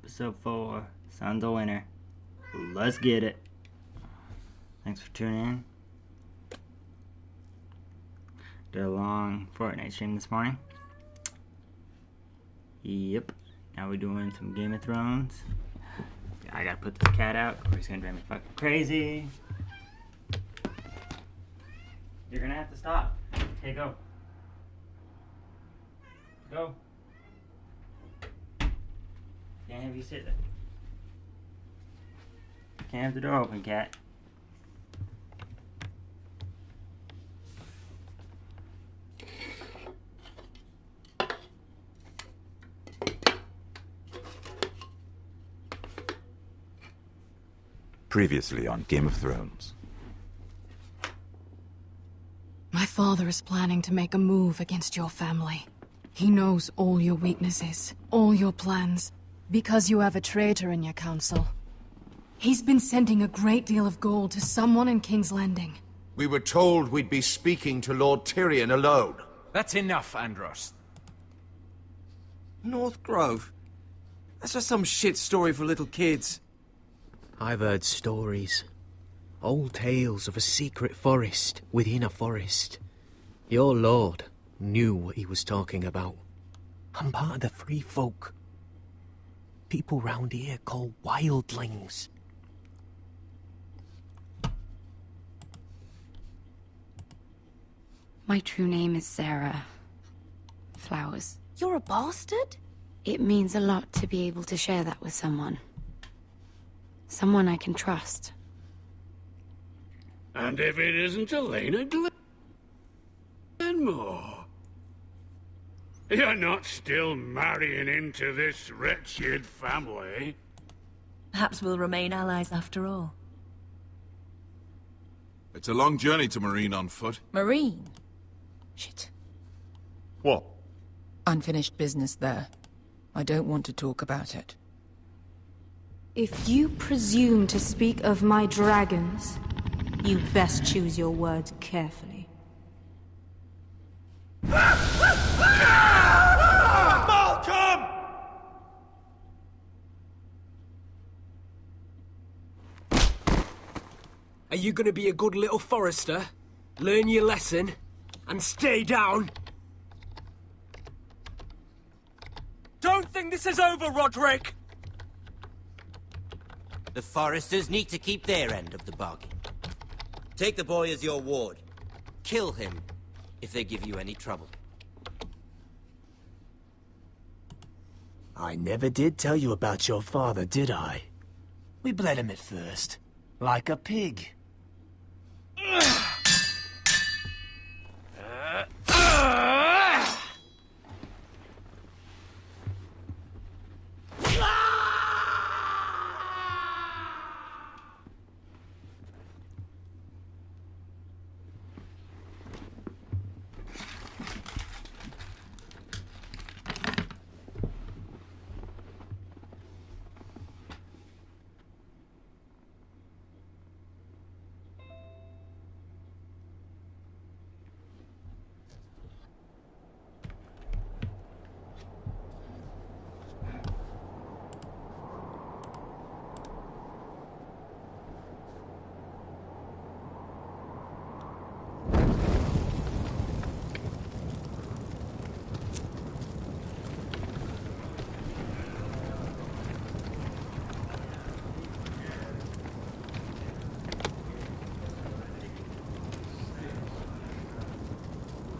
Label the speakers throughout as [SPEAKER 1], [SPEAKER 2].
[SPEAKER 1] Episode 4, Sons of Winter. Let's get it. Thanks for tuning in. Did a long Fortnite stream this morning. Yep. Now we're doing some Game of Thrones. I gotta put this cat out or he's gonna drive me fucking crazy. You're gonna have to stop. Okay, go. Go. Can't have you sit there. Can't have the door open, cat.
[SPEAKER 2] Previously on Game of Thrones.
[SPEAKER 3] My father is planning to make a move against your family. He knows all your weaknesses, all your plans, because you have a traitor in your council. He's been sending a great deal of gold to someone in King's Landing.
[SPEAKER 4] We were told we'd be speaking to Lord Tyrion alone.
[SPEAKER 5] That's enough, Andros.
[SPEAKER 6] North Grove? That's just some shit story for little kids.
[SPEAKER 7] I've heard stories. Old tales of a secret forest within a forest. Your lord knew what he was talking about. I'm part of the free folk. People round here call wildlings.
[SPEAKER 8] My true name is Sarah Flowers.
[SPEAKER 3] You're a bastard?
[SPEAKER 8] It means a lot to be able to share that with someone. Someone I can trust.
[SPEAKER 9] And if it isn't Elena Glenmore? You're not still marrying into this wretched family?
[SPEAKER 10] Perhaps we'll remain allies after all.
[SPEAKER 11] It's a long journey to Marine on foot.
[SPEAKER 10] Marine? Shit.
[SPEAKER 11] What?
[SPEAKER 10] Unfinished business there. I don't want to talk about it.
[SPEAKER 12] If you presume to speak of my dragons, you best choose your words carefully.
[SPEAKER 4] Malcolm!
[SPEAKER 7] Are you gonna be a good little forester? Learn your lesson? And stay down? Don't think this is over, Roderick!
[SPEAKER 13] The Foresters need to keep their end of the bargain. Take the boy as your ward. Kill him if they give you any trouble.
[SPEAKER 7] I never did tell you about your father, did I? We bled him at first, like a pig.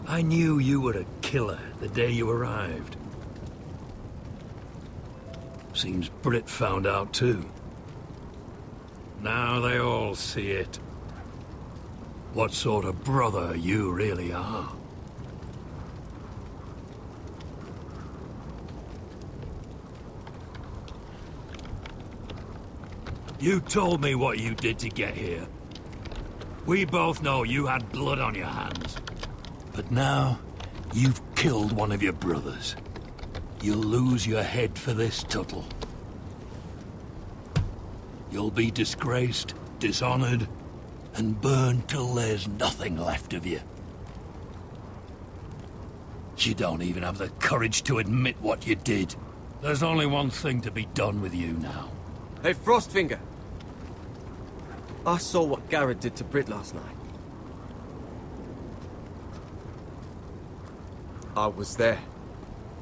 [SPEAKER 9] I knew you were a killer the day you arrived. Seems Britt found out too. Now they all see it. What sort of brother you really are. You told me what you did to get here. We both know you had blood on your hands. But now, you've killed one of your brothers. You'll lose your head for this, Tuttle. You'll be disgraced, dishonored, and burned till there's nothing left of you. You don't even have the courage to admit what you did. There's only one thing to be done with you now.
[SPEAKER 6] Hey, Frostfinger. I saw what Garrett did to Britt last night. I was there.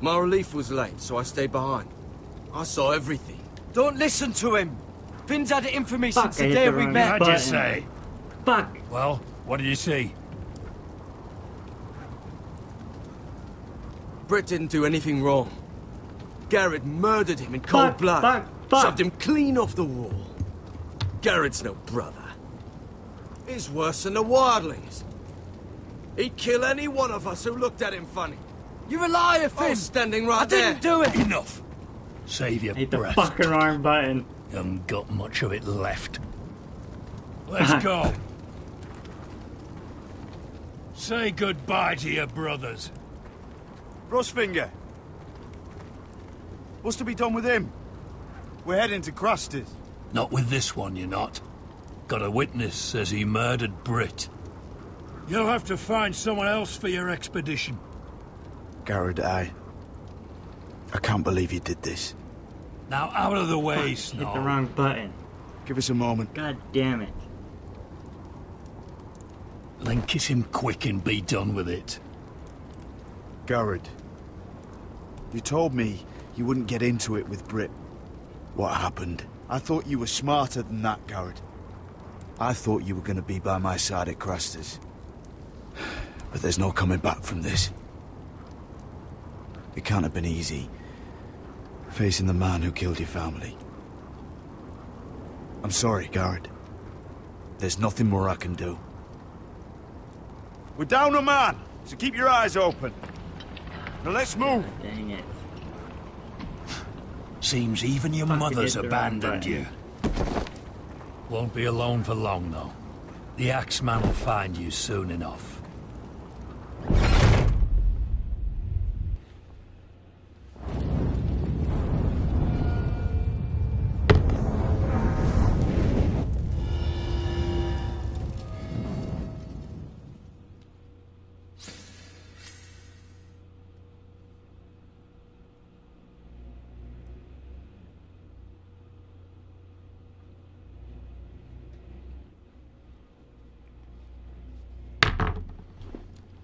[SPEAKER 6] My relief was late, so I stayed behind. I saw everything. Don't listen to him! Finn's had it in for me since the day we met.
[SPEAKER 9] What'd you say?
[SPEAKER 1] Fuck!
[SPEAKER 9] Well, what did you see?
[SPEAKER 6] Britt didn't do anything wrong. Garrett murdered him in cold blood. Shoved him clean off the wall. Garrett's no brother. He's worse than the wildlings. He'd kill any one of us who looked at him funny. You're a liar, Finn! I was standing right there. I didn't do it!
[SPEAKER 9] Enough! Save your
[SPEAKER 1] Hit
[SPEAKER 9] breath.
[SPEAKER 1] the fucking wrong button.
[SPEAKER 9] You haven't got much of it left. Let's go. Say goodbye to your brothers.
[SPEAKER 14] Frostfinger. What's to be done with him? We're heading to Cruster's.
[SPEAKER 9] Not with this one, you're not. Got a witness says he murdered Britt. You'll have to find someone else for your expedition.
[SPEAKER 14] Garrett, I can't believe you did this.
[SPEAKER 9] Now out of the way, Snow.
[SPEAKER 1] Hit the wrong button.
[SPEAKER 14] Give us a moment.
[SPEAKER 1] God damn it.
[SPEAKER 9] Then kiss him quick and be done with it.
[SPEAKER 14] Garrett, you told me you wouldn't get into it with Britt. What happened? I thought you were smarter than that, Garrett. I thought you were going to be by my side at Cruster's. But there's no coming back from this. It can't have been easy, facing the man who killed your family. I'm sorry, Garrett. There's nothing more I can do. We're down a man, so keep your eyes open. Now let's move.
[SPEAKER 1] Dang it.
[SPEAKER 9] Seems even your mother's abandoned you. Won't be alone for long, though. The Axeman will find you soon enough.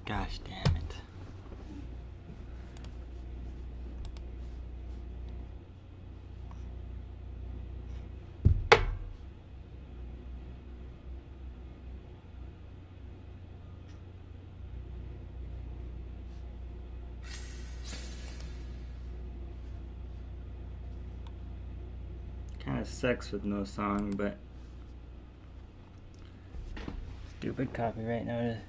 [SPEAKER 1] Gosh damn it. Kinda sucks with no song, but stupid copyright notice.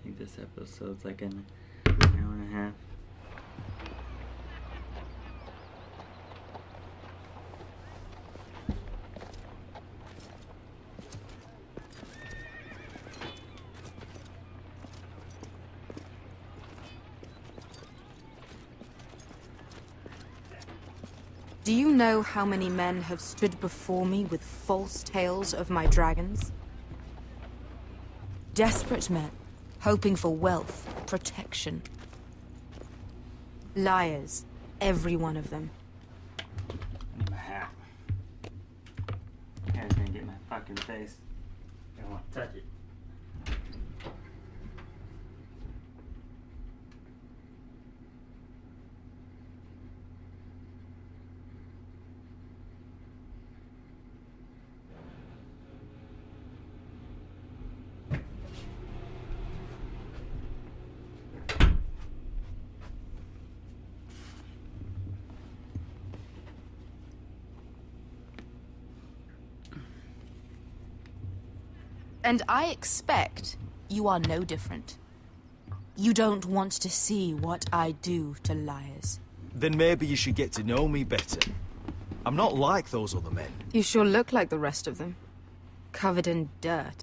[SPEAKER 1] I think this episode's like an hour and a half.
[SPEAKER 12] Do you know how many men have stood before me with false tales of my dragons? Desperate men, hoping for wealth, protection. Liars, every one of them.
[SPEAKER 1] I need my hat. Hair's gonna get my fucking face. I don't want to touch it.
[SPEAKER 12] And I expect you are no different. You don't want to see what I do to liars.
[SPEAKER 15] Then maybe you should get to know me better.
[SPEAKER 6] I'm not like those other men.
[SPEAKER 12] You sure look like the rest of them. Covered in dirt.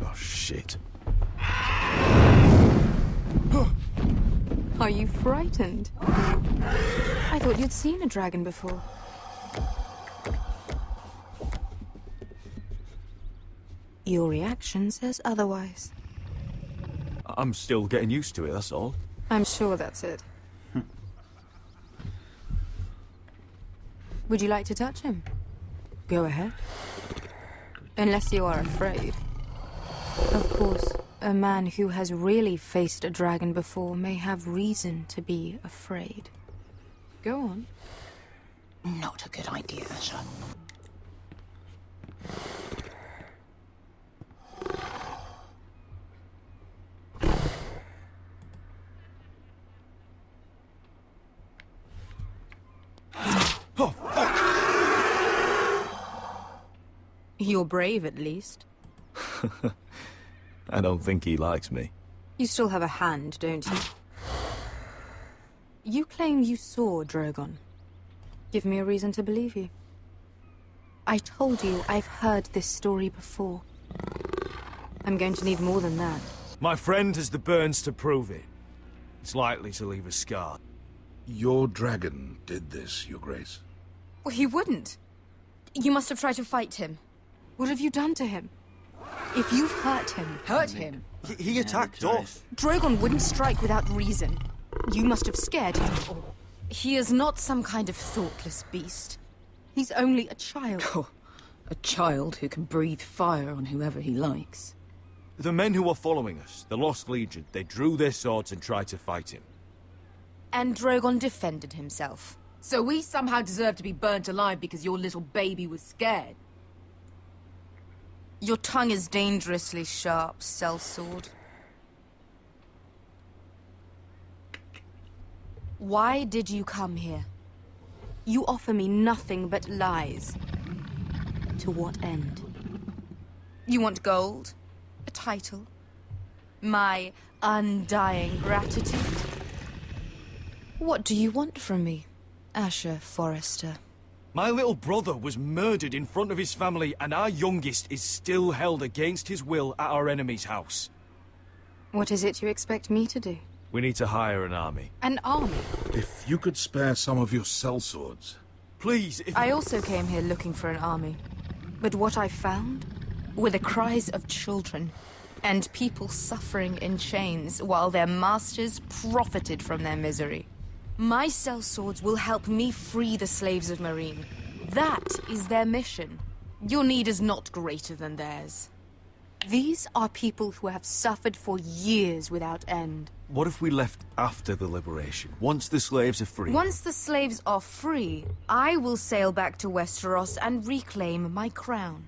[SPEAKER 6] Oh, shit.
[SPEAKER 12] Are you frightened? I thought you'd seen a dragon before. Your reaction says otherwise.
[SPEAKER 6] I'm still getting used to it, that's all.
[SPEAKER 12] I'm sure that's it. Would you like to touch him? Go ahead. Unless you are afraid. Of course, a man who has really faced a dragon before may have reason to be afraid. Go on.
[SPEAKER 10] Not a good idea, Asher.
[SPEAKER 12] You're brave, at least.
[SPEAKER 6] I don't think he likes me.
[SPEAKER 12] You still have a hand, don't you? You claim you saw Drogon. Give me a reason to believe you. I told you I've heard this story before. I'm going to need more than that.
[SPEAKER 6] My friend has the burns to prove it. It's likely to leave a scar.
[SPEAKER 11] Your dragon did this, Your Grace.
[SPEAKER 12] Well, he wouldn't. You must have tried to fight him. What have you done to him? If you've hurt him...
[SPEAKER 10] Hurt him?
[SPEAKER 6] He attacked us.
[SPEAKER 12] Drogon wouldn't strike without reason. You must have scared him. He is not some kind of thoughtless beast. He's only a child.
[SPEAKER 10] Oh, a child who can breathe fire on whoever he likes.
[SPEAKER 6] The men who were following us, the Lost Legion, they drew their swords and tried to fight him.
[SPEAKER 12] And Drogon defended himself.
[SPEAKER 10] So we somehow deserve to be burnt alive because your little baby was scared?
[SPEAKER 12] Your tongue is dangerously sharp, sellsword. Why did you come here? You offer me nothing but lies. To what end? You want gold? A title? My undying gratitude? What do you want from me, Asher Forrester?
[SPEAKER 6] My little brother was murdered in front of his family, and our youngest is still held against his will at our enemy's house.
[SPEAKER 12] What is it you expect me to do?
[SPEAKER 6] We need to hire an army.
[SPEAKER 12] An army?
[SPEAKER 11] If you could spare some of your sellswords.
[SPEAKER 6] Please, if...
[SPEAKER 12] I also came here looking for an army. But what I found were the cries of children, and people suffering in chains while their masters profited from their misery. My sellswords will help me free the slaves of Meereen. That is their mission. Your need is not greater than theirs. These are people who have suffered for years without end.
[SPEAKER 6] What if we left after the liberation, once the slaves are free?
[SPEAKER 12] Once the slaves are free, I will sail back to Westeros and reclaim my crown.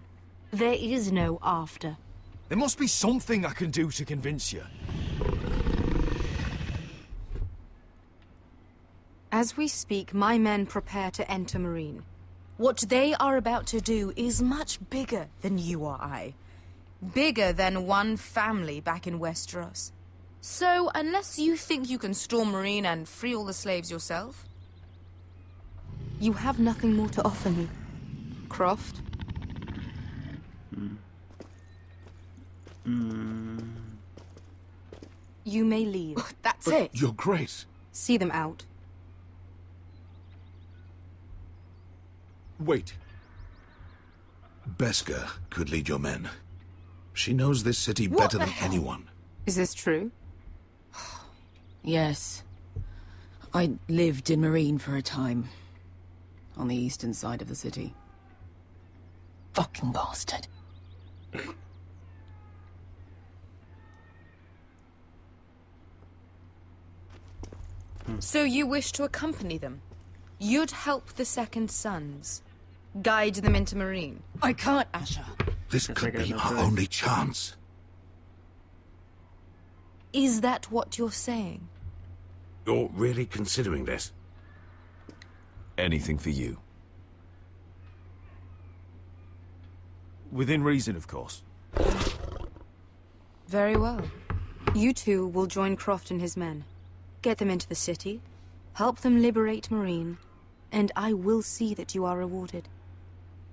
[SPEAKER 12] There is no after.
[SPEAKER 6] There must be something I can do to convince you.
[SPEAKER 12] As we speak, my men prepare to enter Meereen. What they are about to do is much bigger than you or I. Bigger than one family back in Westeros. So, unless you think you can storm Meereen and free all the slaves yourself, you have nothing more to offer me, Croft. You may leave.
[SPEAKER 10] That's it.
[SPEAKER 11] Your Grace.
[SPEAKER 12] See them out.
[SPEAKER 11] Wait. Beskha could lead your men. She knows this city better than anyone.
[SPEAKER 12] Is this true?
[SPEAKER 10] Yes. I lived in Meereen for a time. On the eastern side of the city. Fucking bastard.
[SPEAKER 12] So you wish to accompany them? You'd help the Second Sons? Guide them into Meereen?
[SPEAKER 10] I can't, Asher.
[SPEAKER 11] This could be our only chance.
[SPEAKER 12] Is that what you're saying?
[SPEAKER 11] You're really considering this?
[SPEAKER 6] Anything for you. Within reason, of course.
[SPEAKER 12] Very well. You two will join Croft and his men. Get them into the city, help them liberate Marine, and I will see that you are rewarded.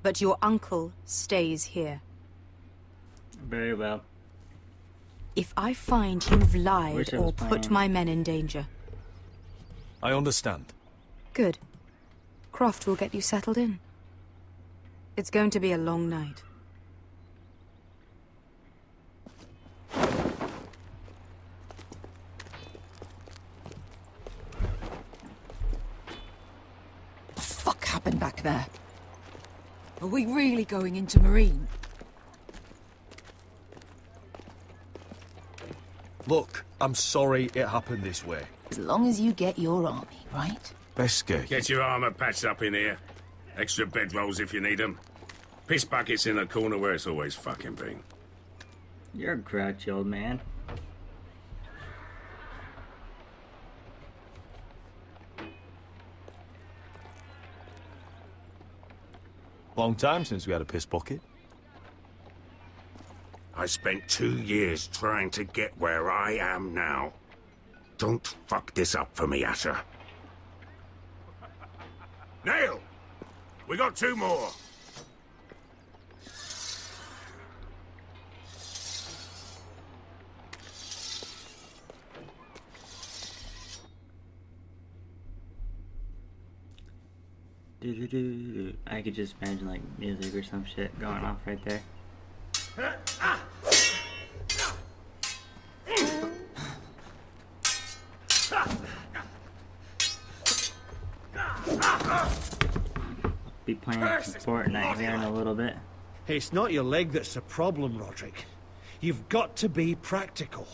[SPEAKER 12] But your uncle stays here.
[SPEAKER 1] Very well.
[SPEAKER 12] If I find you've lied or put my men in danger...
[SPEAKER 11] I understand.
[SPEAKER 12] Good. Croft will get you settled in. It's going to be a long night.
[SPEAKER 10] What the fuck happened back there? Are we really going into Marine?
[SPEAKER 14] Look, I'm sorry it happened this way.
[SPEAKER 10] As long as you get your army, right?
[SPEAKER 14] Beskir.
[SPEAKER 15] Get your armor patched up in here. Extra bedrolls if you need them. Piss buckets in the corner where it's always fucking been.
[SPEAKER 1] You're a grouchy old man.
[SPEAKER 11] Long time since we had a piss bucket.
[SPEAKER 15] I spent 2 years trying to get where I am now. Don't fuck this up for me, Asher. Nail! We got 2 more.
[SPEAKER 1] I could just imagine like music or some shit going off right there. Be playing some Fortnite here in a little bit.
[SPEAKER 16] It's not your leg that's the problem, Roderick. You've got to be practical.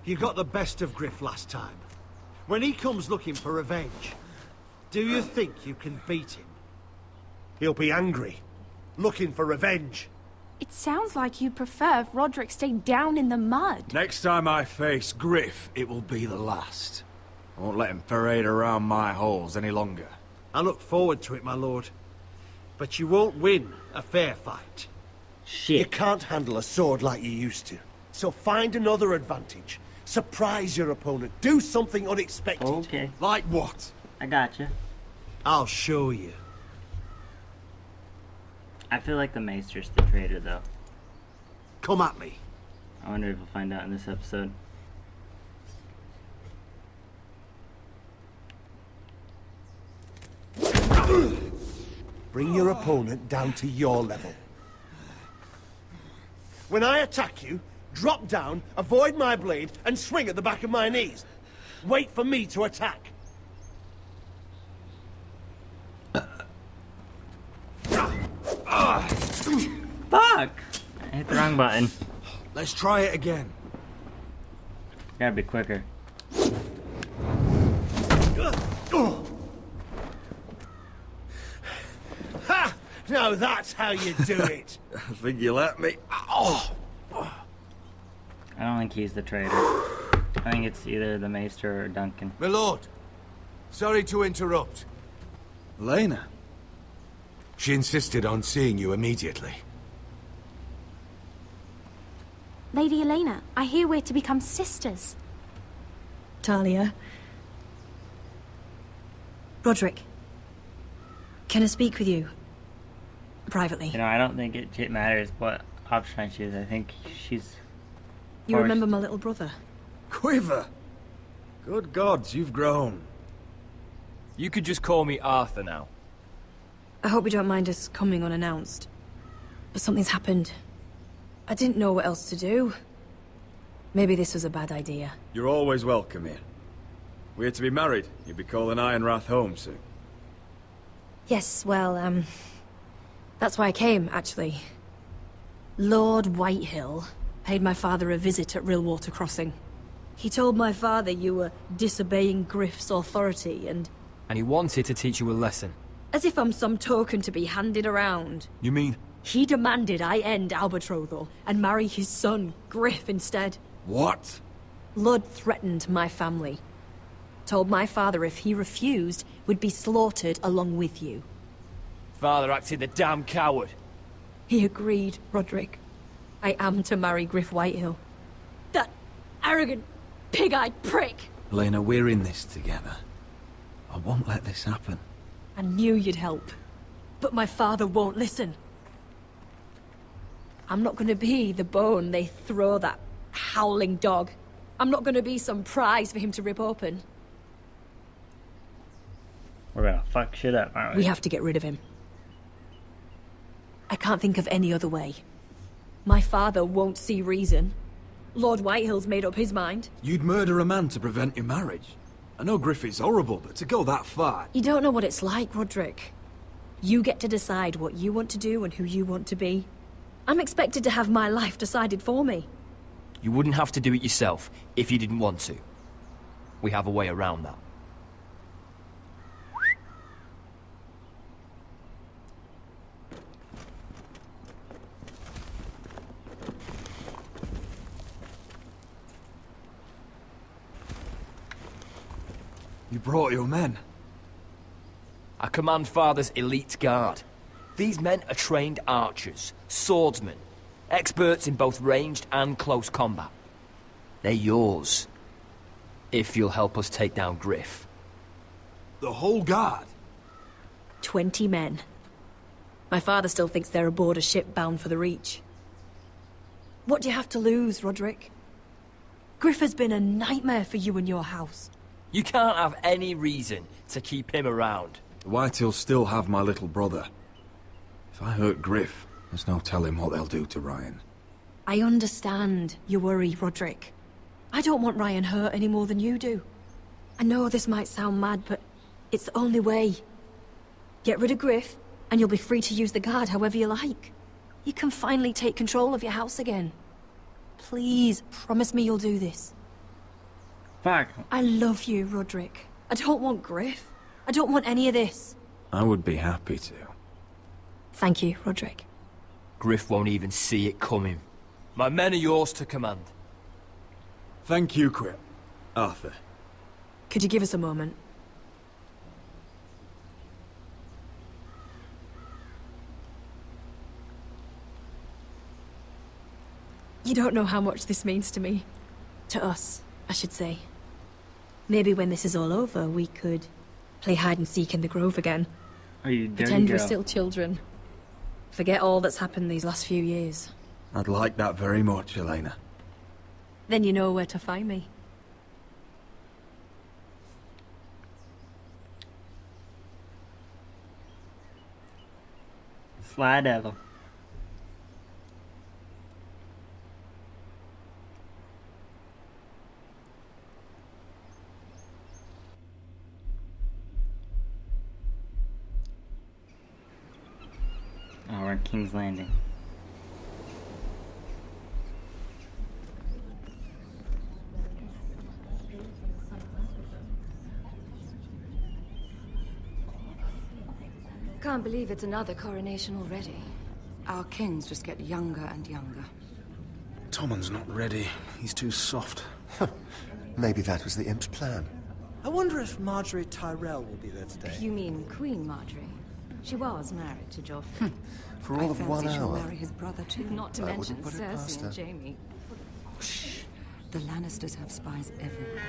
[SPEAKER 16] You got the best of Griff last time. When he comes looking for revenge, do you think you can beat him? He'll be angry, looking for revenge.
[SPEAKER 17] It sounds like you prefer if Roderick stayed down in the mud.
[SPEAKER 6] Next time I face Griff, it will be the last. I won't let him parade around my halls any longer.
[SPEAKER 16] I look forward to it, my lord. But you won't win a fair fight.
[SPEAKER 1] Shit.
[SPEAKER 16] You can't handle a sword like you used to. So find another advantage. Surprise your opponent. Do something unexpected.
[SPEAKER 1] Okay.
[SPEAKER 16] Like what?
[SPEAKER 1] I gotcha.
[SPEAKER 16] I'll show you.
[SPEAKER 1] I feel like the Maester's the traitor, though.
[SPEAKER 16] Come at me.
[SPEAKER 1] I wonder if we'll find out in this episode.
[SPEAKER 16] Bring your opponent down to your level. When I attack you, drop down, avoid my blade, and swing at the back of my knees. Wait for me to attack.
[SPEAKER 1] Fuck! I hit the wrong button.
[SPEAKER 6] Let's try it again.
[SPEAKER 1] Gotta be quicker.
[SPEAKER 16] Ha! Now that's how you do it.
[SPEAKER 6] I think you let me. Oh.
[SPEAKER 1] I don't think he's the traitor. I think it's either the Maester or Duncan.
[SPEAKER 4] My lord, sorry to interrupt.
[SPEAKER 11] Lena?
[SPEAKER 4] She insisted on seeing you immediately.
[SPEAKER 17] Lady Elena, I hear we're to become sisters.
[SPEAKER 18] Talia. Roderick. Can I speak with you? Privately.
[SPEAKER 1] You know, I don't think it matters what option I choose. I think she's...
[SPEAKER 18] You remember my little brother?
[SPEAKER 6] Quiver! Good gods, you've grown.
[SPEAKER 19] You could just call me Arthur now.
[SPEAKER 18] I hope you don't mind us coming unannounced. But something's happened. I didn't know what else to do. Maybe this was a bad idea.
[SPEAKER 6] You're always welcome here. We're to be married. You'll be calling Ironrath home soon.
[SPEAKER 18] Yes, well, that's why I came, actually. Lord Whitehill paid my father a visit at Rillwater Crossing. He told my father you were disobeying Griff's authority and
[SPEAKER 19] he wanted to teach you a lesson.
[SPEAKER 18] as if I'm some token to be handed around.
[SPEAKER 11] You mean?
[SPEAKER 18] He demanded I end our betrothal and marry his son, Griff, instead.
[SPEAKER 6] What?
[SPEAKER 18] Lud threatened my family. Told my father if he refused, would be slaughtered along with you.
[SPEAKER 19] Father acted the damn coward.
[SPEAKER 18] He agreed, Roderick. I am to marry Griff Whitehill. That arrogant, pig-eyed prick!
[SPEAKER 20] Elena, we're in this together. I won't let this happen.
[SPEAKER 18] I knew you'd help. But my father won't listen. I'm not gonna be the bone they throw that howling dog. I'm not gonna be some prize for him to rip open.
[SPEAKER 1] We're gonna fuck shit up, aren't we?
[SPEAKER 18] We have to get rid of him. I can't think of any other way. My father won't see reason. Lord Whitehill's made up his mind.
[SPEAKER 6] You'd murder a man to prevent your marriage. I know Griffith's horrible, but to go that far...
[SPEAKER 18] You don't know what it's like, Roderick. You get to decide what you want to do and who you want to be. I'm expected to have my life decided for me.
[SPEAKER 19] You wouldn't have to do it yourself if you didn't want to. We have a way around that.
[SPEAKER 6] You brought your men.
[SPEAKER 19] I command Father's elite guard. These men are trained archers, swordsmen, experts in both ranged and close combat. They're yours, if you'll help us take down Griff.
[SPEAKER 6] The whole guard?
[SPEAKER 18] 20 men. My father still thinks they're aboard a ship bound for the Reach. What do you have to lose, Roderick? Griff has been a nightmare for you and your house.
[SPEAKER 19] You can't have any reason to keep him around.
[SPEAKER 6] The Whitehills still have my little brother. If I hurt Griff, there's no telling what they'll do to Ryan.
[SPEAKER 18] I understand your worry, Roderick. I don't want Ryan hurt any more than you do. I know this might sound mad, but it's the only way. Get rid of Griff, and you'll be free to use the guard however you like. You can finally take control of your house again. Please, promise me you'll do this.
[SPEAKER 1] Fuck.
[SPEAKER 18] I love you, Roderick. I don't want Griff. I don't want any of this.
[SPEAKER 6] I would be happy to.
[SPEAKER 18] Thank you, Roderick.
[SPEAKER 19] Griff won't even see it coming. My men are yours to command.
[SPEAKER 6] Thank you, Quip. Arthur.
[SPEAKER 18] Could you give us a moment? You don't know how much this means to me. To us, I should say. Maybe when this is all over, we could play hide-and-seek in the Grove again.
[SPEAKER 1] Are you dirty
[SPEAKER 18] Pretend we're
[SPEAKER 1] girl?
[SPEAKER 18] still children. Forget all that's happened these last few years.
[SPEAKER 6] I'd like that very much, Elena.
[SPEAKER 18] Then you know where to find me.
[SPEAKER 1] Sly devil. Oh, we're in King's Landing.
[SPEAKER 21] Can't believe it's another coronation already. Our kings just get younger and younger.
[SPEAKER 11] Tommen's not ready. He's too soft.
[SPEAKER 22] Maybe that was the imp's plan.
[SPEAKER 23] I wonder if Marjorie Tyrell will be there today.
[SPEAKER 21] You mean Queen Marjorie? She was married to Joffrey.
[SPEAKER 22] For all of 1
[SPEAKER 21] I fancy she'll
[SPEAKER 22] hour.
[SPEAKER 21] marry his brother too. Not to
[SPEAKER 22] I
[SPEAKER 21] mention
[SPEAKER 22] wouldn't put it past
[SPEAKER 21] Cersei and
[SPEAKER 22] her.
[SPEAKER 21] Jaime. Shh. The Lannisters have spies everywhere.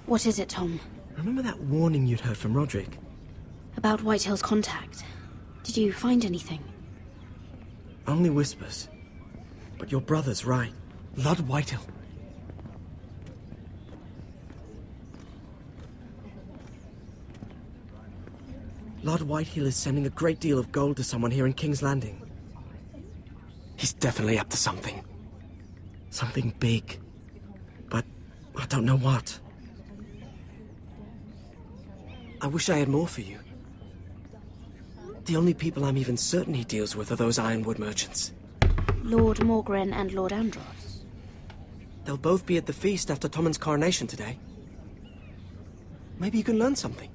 [SPEAKER 8] What is it, Tom?
[SPEAKER 7] Remember that warning you'd heard from Roderick?
[SPEAKER 8] About Whitehill's contact. Did you find anything?
[SPEAKER 7] Only whispers. But your brother's right. Lord Whitehill. Lord Whitehill is sending a great deal of gold to someone here in King's Landing. He's definitely up to something. Something big. But I don't know what. I wish I had more for you. The only people I'm even certain he deals with are those ironwood merchants.
[SPEAKER 8] Lord Morgren and Lord Andros.
[SPEAKER 7] They'll both be at the feast after Tommen's coronation today. Maybe you can learn something.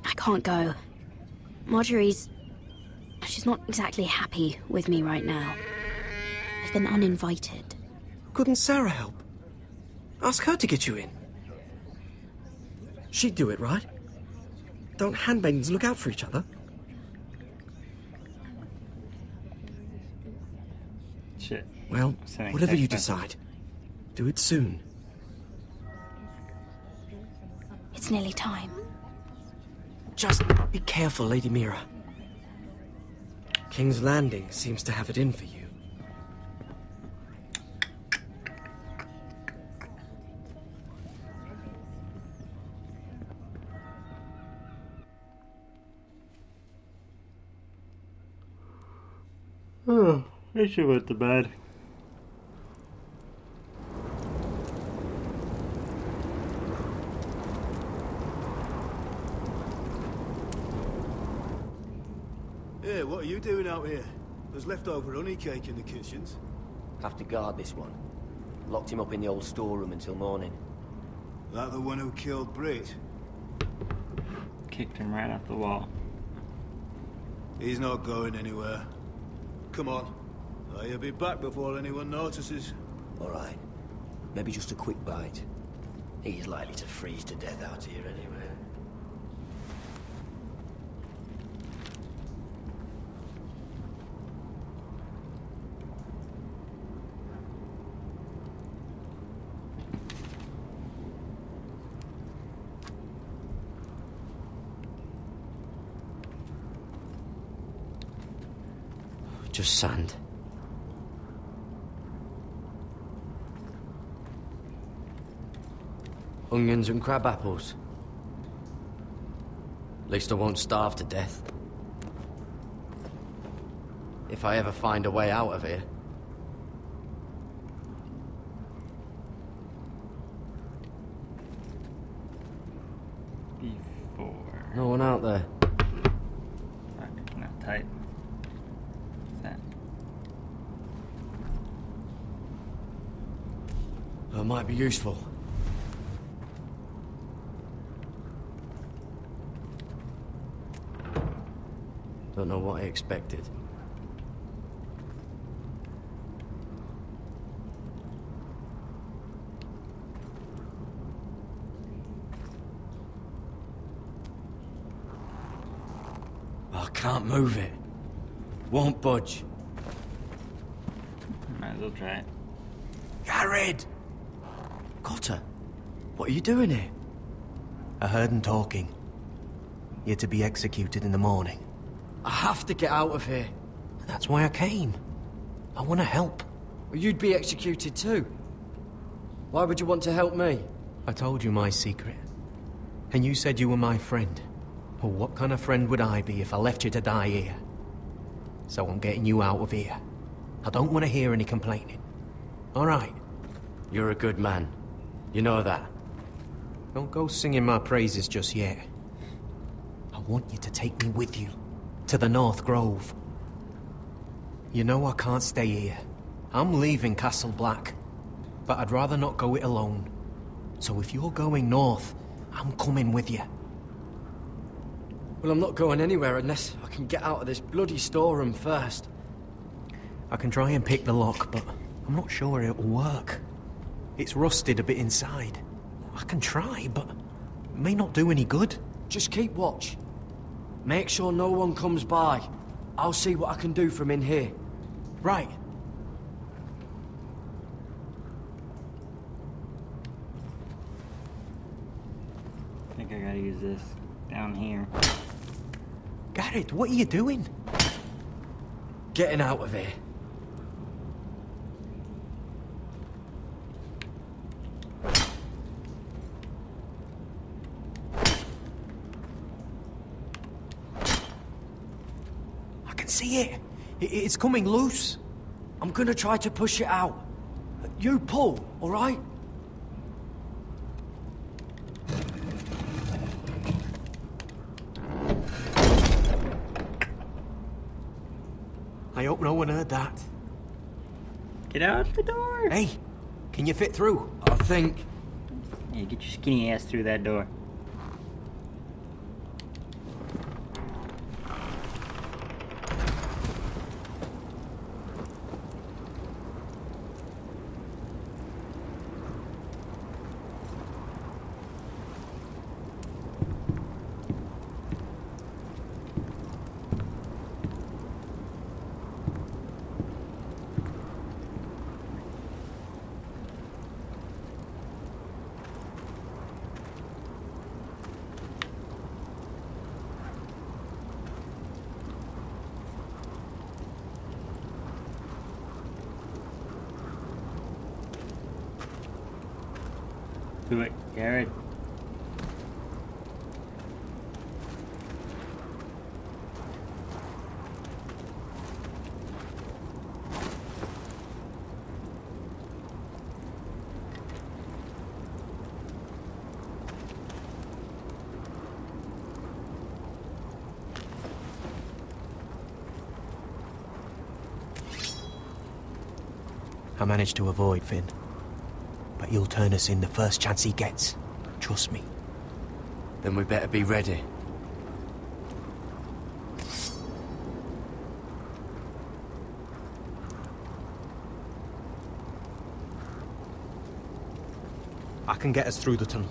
[SPEAKER 8] I can't go. Marjorie's... she's not exactly happy with me right now. I've been uninvited.
[SPEAKER 7] Couldn't Sarah help? Ask her to get you in. She'd do it, right?
[SPEAKER 6] Don't handmaidens look out for each other?
[SPEAKER 1] Shit.
[SPEAKER 6] Well,
[SPEAKER 1] Sending
[SPEAKER 6] whatever
[SPEAKER 1] text
[SPEAKER 6] you
[SPEAKER 1] message.
[SPEAKER 6] decide, do it soon.
[SPEAKER 8] It's nearly time.
[SPEAKER 6] Just be careful, Lady Mira. King's Landing seems to have it in for you.
[SPEAKER 1] Oh, I should went to bed.
[SPEAKER 2] Hey, what are you doing out here? There's leftover honey cake in the kitchens.
[SPEAKER 3] Have to guard this one. Locked him up in the old storeroom until morning.
[SPEAKER 2] That the one who killed Brit?
[SPEAKER 1] Kicked him right off the wall.
[SPEAKER 2] He's not going anywhere. Come on. He'll be back before anyone notices.
[SPEAKER 3] All right. Maybe just a quick bite. He's likely to freeze to death out here anyway. Just sand. Onions and crab apples. At least I won't starve to death. If I ever find a way out of here.
[SPEAKER 1] Before.
[SPEAKER 3] No one out there.
[SPEAKER 1] Fuck, not tight. What's that?
[SPEAKER 3] That might be useful. Don't know what I expected. I can't move it. Won't budge.
[SPEAKER 1] Might as well try it.
[SPEAKER 6] Gared!
[SPEAKER 7] Cotter,
[SPEAKER 6] what are you doing here?
[SPEAKER 7] I heard him talking. You're to be executed in the morning.
[SPEAKER 3] I have to get out of here.
[SPEAKER 7] That's why I came. I want to help.
[SPEAKER 3] Well, you'd be executed too. Why would you want to help me?
[SPEAKER 7] I told you my secret. And you said you were my friend. Well, what kind of friend would I be if I left you to die here? So I'm getting you out of here. I don't want to hear any complaining. All right.
[SPEAKER 3] You're a good man. You know that.
[SPEAKER 7] Don't go singing my praises just yet. I want you to take me with you. To the North Grove. You know I can't stay here. I'm leaving Castle Black. But I'd rather not go it alone. So if you're going north, I'm coming with you.
[SPEAKER 3] Well, I'm not going anywhere unless I can get out of this bloody storeroom first.
[SPEAKER 7] I can try and pick the lock, but I'm not sure it'll work. It's rusted a bit inside. I can try, but it may not do any good.
[SPEAKER 3] Just keep watch. Make sure no one comes by. I'll see what I can do from in here.
[SPEAKER 7] Right.
[SPEAKER 1] I think I gotta use this down here.
[SPEAKER 7] Gared, what are you doing?
[SPEAKER 3] Getting out of here.
[SPEAKER 7] See it? It's coming loose.
[SPEAKER 3] I'm gonna try to push it out. You pull, all right?
[SPEAKER 7] I hope no one heard that.
[SPEAKER 1] Get out the door.
[SPEAKER 7] Hey, can you fit through?
[SPEAKER 3] I think.
[SPEAKER 1] Yeah, get your skinny ass through that door. Do it, Garrett.
[SPEAKER 7] I managed to avoid Finn. But he'll turn us in the first chance he gets. Trust me.
[SPEAKER 3] Then we better be ready.
[SPEAKER 7] I can get us through the tunnel.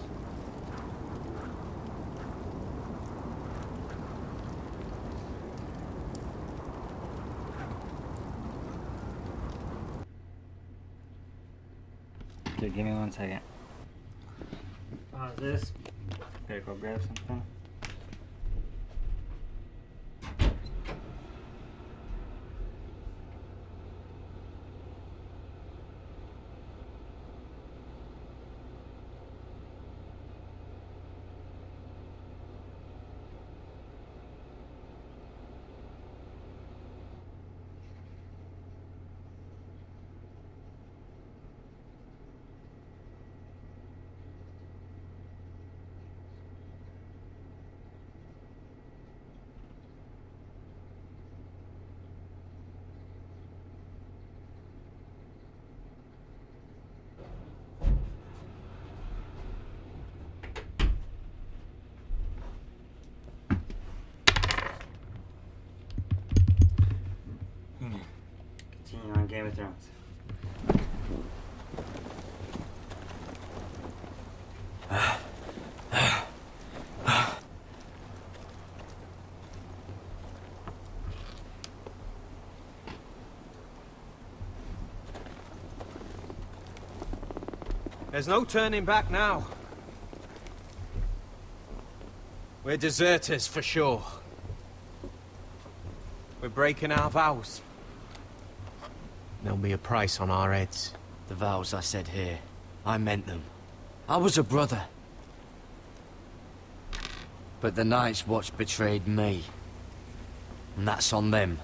[SPEAKER 1] Okay, give me 1 second. Pause this. Gotta go grab something. Continue on Game of Thrones.
[SPEAKER 6] There's no turning back now. We're deserters for sure. We're breaking our vows.
[SPEAKER 7] There'll be a price on our heads.
[SPEAKER 3] The vows I said here, I meant them. I was a brother. But the Night's Watch betrayed me. And that's on them.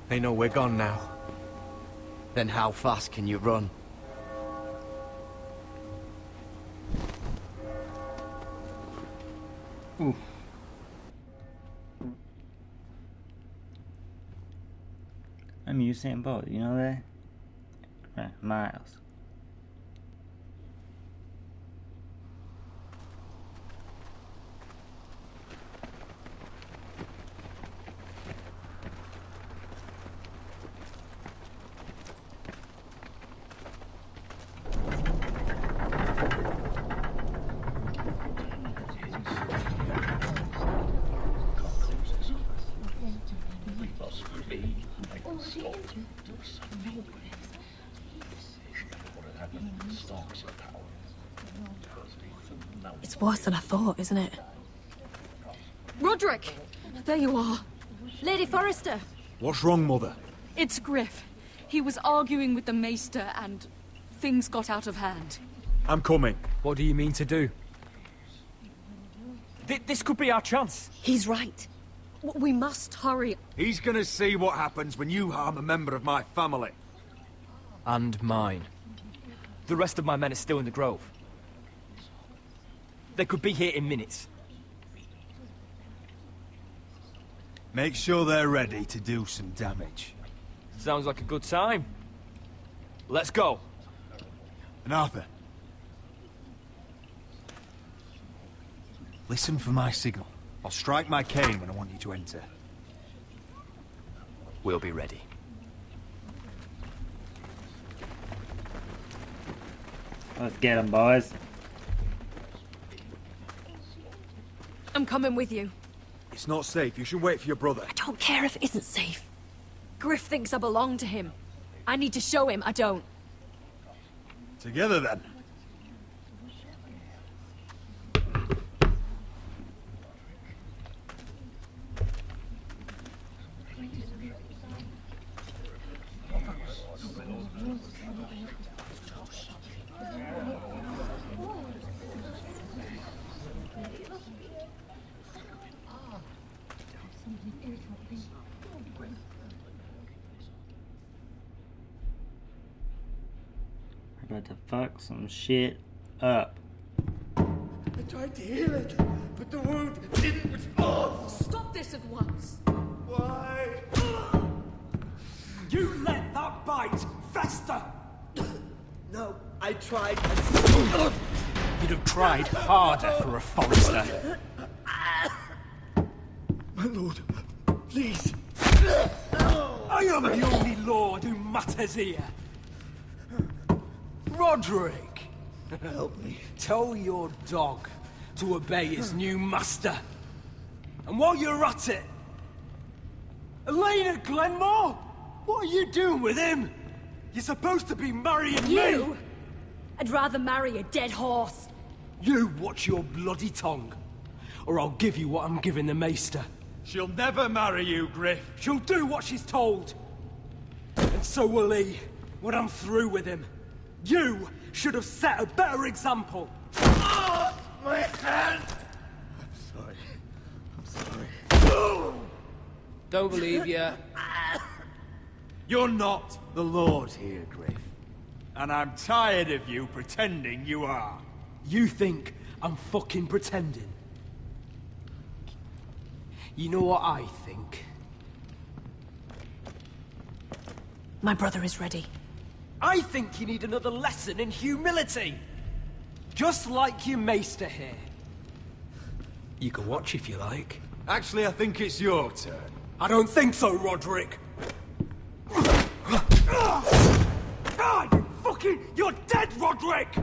[SPEAKER 7] They know we're gone now.
[SPEAKER 3] Then how fast can you run?
[SPEAKER 1] Ooh. I'm Usain Bolt, you know that? Right, miles.
[SPEAKER 18] It's worse than I thought, isn't it?
[SPEAKER 17] Roderick! There you are.
[SPEAKER 18] Lady Forrester!
[SPEAKER 14] What's wrong, Mother?
[SPEAKER 17] It's Griff. He was arguing with the Maester and things got out of hand.
[SPEAKER 14] I'm coming.
[SPEAKER 19] What do you mean to do? This could be our chance.
[SPEAKER 18] He's right. We must hurry.
[SPEAKER 14] He's gonna see what happens when you harm a member of my family.
[SPEAKER 19] And mine. The rest of my men are still in the grove. They could be here in minutes.
[SPEAKER 14] Make sure they're ready to do some damage.
[SPEAKER 19] Sounds like a good time. Let's go.
[SPEAKER 14] And Arthur, listen for my signal. I'll strike my cane when I want you to enter.
[SPEAKER 19] We'll be ready.
[SPEAKER 1] Let's get them, boys.
[SPEAKER 18] I'm coming with you.
[SPEAKER 14] It's not safe. You should wait for your brother.
[SPEAKER 18] I don't care if it isn't safe. Griff thinks I belong to him. I need to show him I don't.
[SPEAKER 14] Together, then.
[SPEAKER 1] We're about to fuck some shit up.
[SPEAKER 5] I tried to heal it, but the wound didn't respond.
[SPEAKER 17] Stop this at once.
[SPEAKER 5] Why?
[SPEAKER 6] You let that bite fester!
[SPEAKER 5] No, I tried.
[SPEAKER 19] You'd have tried harder for a Forrester.
[SPEAKER 5] My lord, please.
[SPEAKER 6] I am the only lord who matters here. Roderick!
[SPEAKER 5] Help me.
[SPEAKER 6] Tell your dog to obey his new master. And while you're at it, Elena Glenmore? What are you doing with him? You're supposed to be marrying me!
[SPEAKER 17] You? I'd rather marry a dead horse.
[SPEAKER 6] You watch your bloody tongue, or I'll give you what I'm giving the Maester.
[SPEAKER 16] She'll never marry you, Griff.
[SPEAKER 6] She'll do what she's told. And so will he, when I'm through with him. You should have set a better example.
[SPEAKER 5] Oh, my hand! I'm sorry.
[SPEAKER 19] Don't believe you.
[SPEAKER 16] You're not the Lord here, Griff. And I'm tired of you pretending you are.
[SPEAKER 6] You think I'm fucking pretending? You know what I think?
[SPEAKER 18] My brother is ready.
[SPEAKER 6] I think you need another lesson in humility. Just like your maester here. You can watch if you like.
[SPEAKER 16] Actually, I think it's your turn.
[SPEAKER 6] I don't think so, Roderick. God, you're dead, Roderick!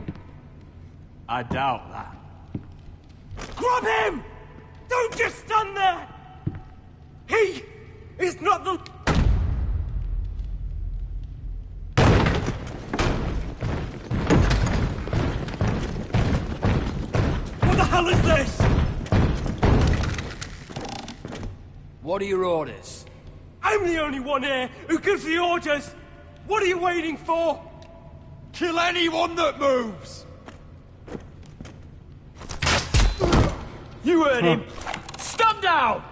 [SPEAKER 16] I doubt that.
[SPEAKER 6] Grab him! Don't just stand there! He is not the... What the hell is this?
[SPEAKER 19] What are your orders?
[SPEAKER 6] I'm the only one here who gives the orders! What are you waiting for?
[SPEAKER 16] Kill anyone that moves!
[SPEAKER 6] You heard him! Stand down!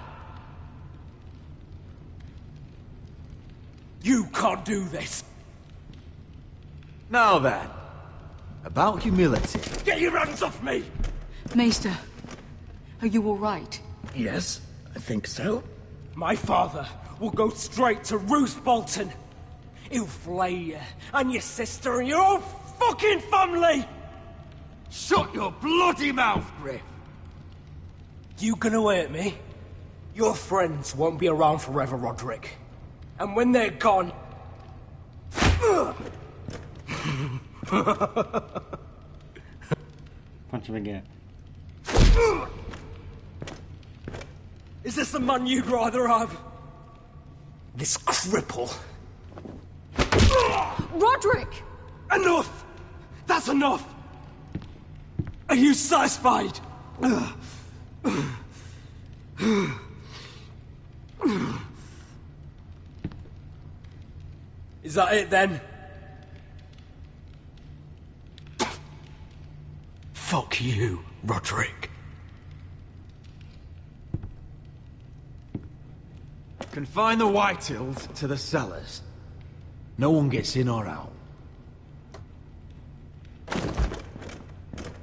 [SPEAKER 6] You can't do this!
[SPEAKER 14] Now then, about humility.
[SPEAKER 6] Get your hands off me!
[SPEAKER 17] Maester, are you all right?
[SPEAKER 5] Yes, I think so.
[SPEAKER 6] My father will go straight to Roose Bolton. He'll flay you, and your sister, and your whole fucking family!
[SPEAKER 16] Shut your bloody mouth, Griff!
[SPEAKER 6] You gonna hurt me? Your friends won't be around forever, Roderick. And when they're gone...
[SPEAKER 1] Punch him again.
[SPEAKER 6] Is this the man you'd rather have? This cripple.
[SPEAKER 17] Roderick!
[SPEAKER 6] Enough! That's enough! Are you satisfied? Is that it then? Fuck you, Roderick.
[SPEAKER 14] Confine the Whitehills to the cellars. No one gets in or out.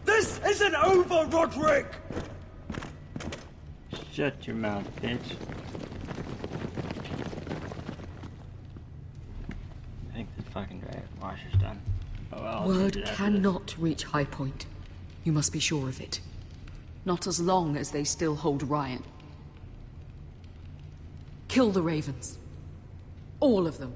[SPEAKER 6] This isn't over, Roderick!
[SPEAKER 1] Shut your mouth, bitch. I think the fucking dry washer's done. Oh well.
[SPEAKER 17] Word cannot reach High Point. You must be sure of it. Not as long as they still hold Ryan. Kill the Ravens. All of them.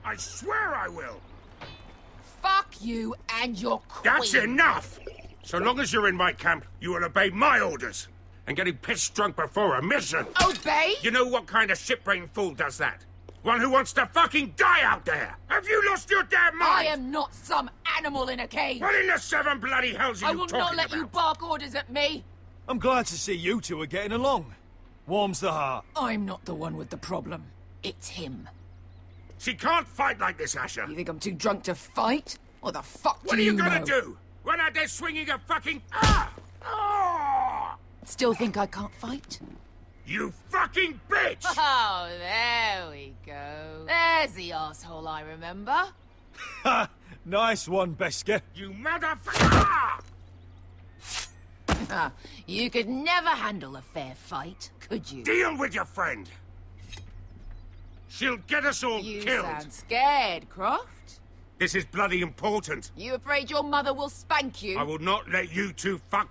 [SPEAKER 15] I swear I will!
[SPEAKER 12] Fuck you and your queen.
[SPEAKER 15] That's enough! So long as you're in my camp, you will obey my orders. And getting pissed drunk before a mission.
[SPEAKER 12] Obey?
[SPEAKER 15] You know what kind of shit-brained fool does that? One who wants to fucking die out there! Have you lost your damn mind?
[SPEAKER 12] I am not some animal in a cage.
[SPEAKER 15] What in the seven bloody hells are
[SPEAKER 12] I
[SPEAKER 15] you
[SPEAKER 12] will
[SPEAKER 15] talking
[SPEAKER 12] not let
[SPEAKER 15] about?
[SPEAKER 12] you bark orders at me.
[SPEAKER 16] I'm glad to see you two are getting along. Warms the heart.
[SPEAKER 10] I'm not the one with the problem. It's him.
[SPEAKER 15] She can't fight like this, Asher.
[SPEAKER 10] You think I'm too drunk to fight? What the fuck
[SPEAKER 15] What
[SPEAKER 10] do
[SPEAKER 15] are you
[SPEAKER 10] know?
[SPEAKER 15] gonna do? Run out there swinging a fucking...
[SPEAKER 10] Still think I can't fight?
[SPEAKER 15] You fucking bitch!
[SPEAKER 10] Oh, there we go. There's the asshole I remember.
[SPEAKER 16] Ha! Nice one, Beskar.
[SPEAKER 15] You motherfucker!
[SPEAKER 10] You could never handle a fair fight, could you?
[SPEAKER 15] Deal with your friend. She'll get us all
[SPEAKER 10] You
[SPEAKER 15] killed.
[SPEAKER 10] sound scared, Croft.
[SPEAKER 15] This is bloody important.
[SPEAKER 10] You afraid your mother will spank you?
[SPEAKER 15] I will not let you two fuck...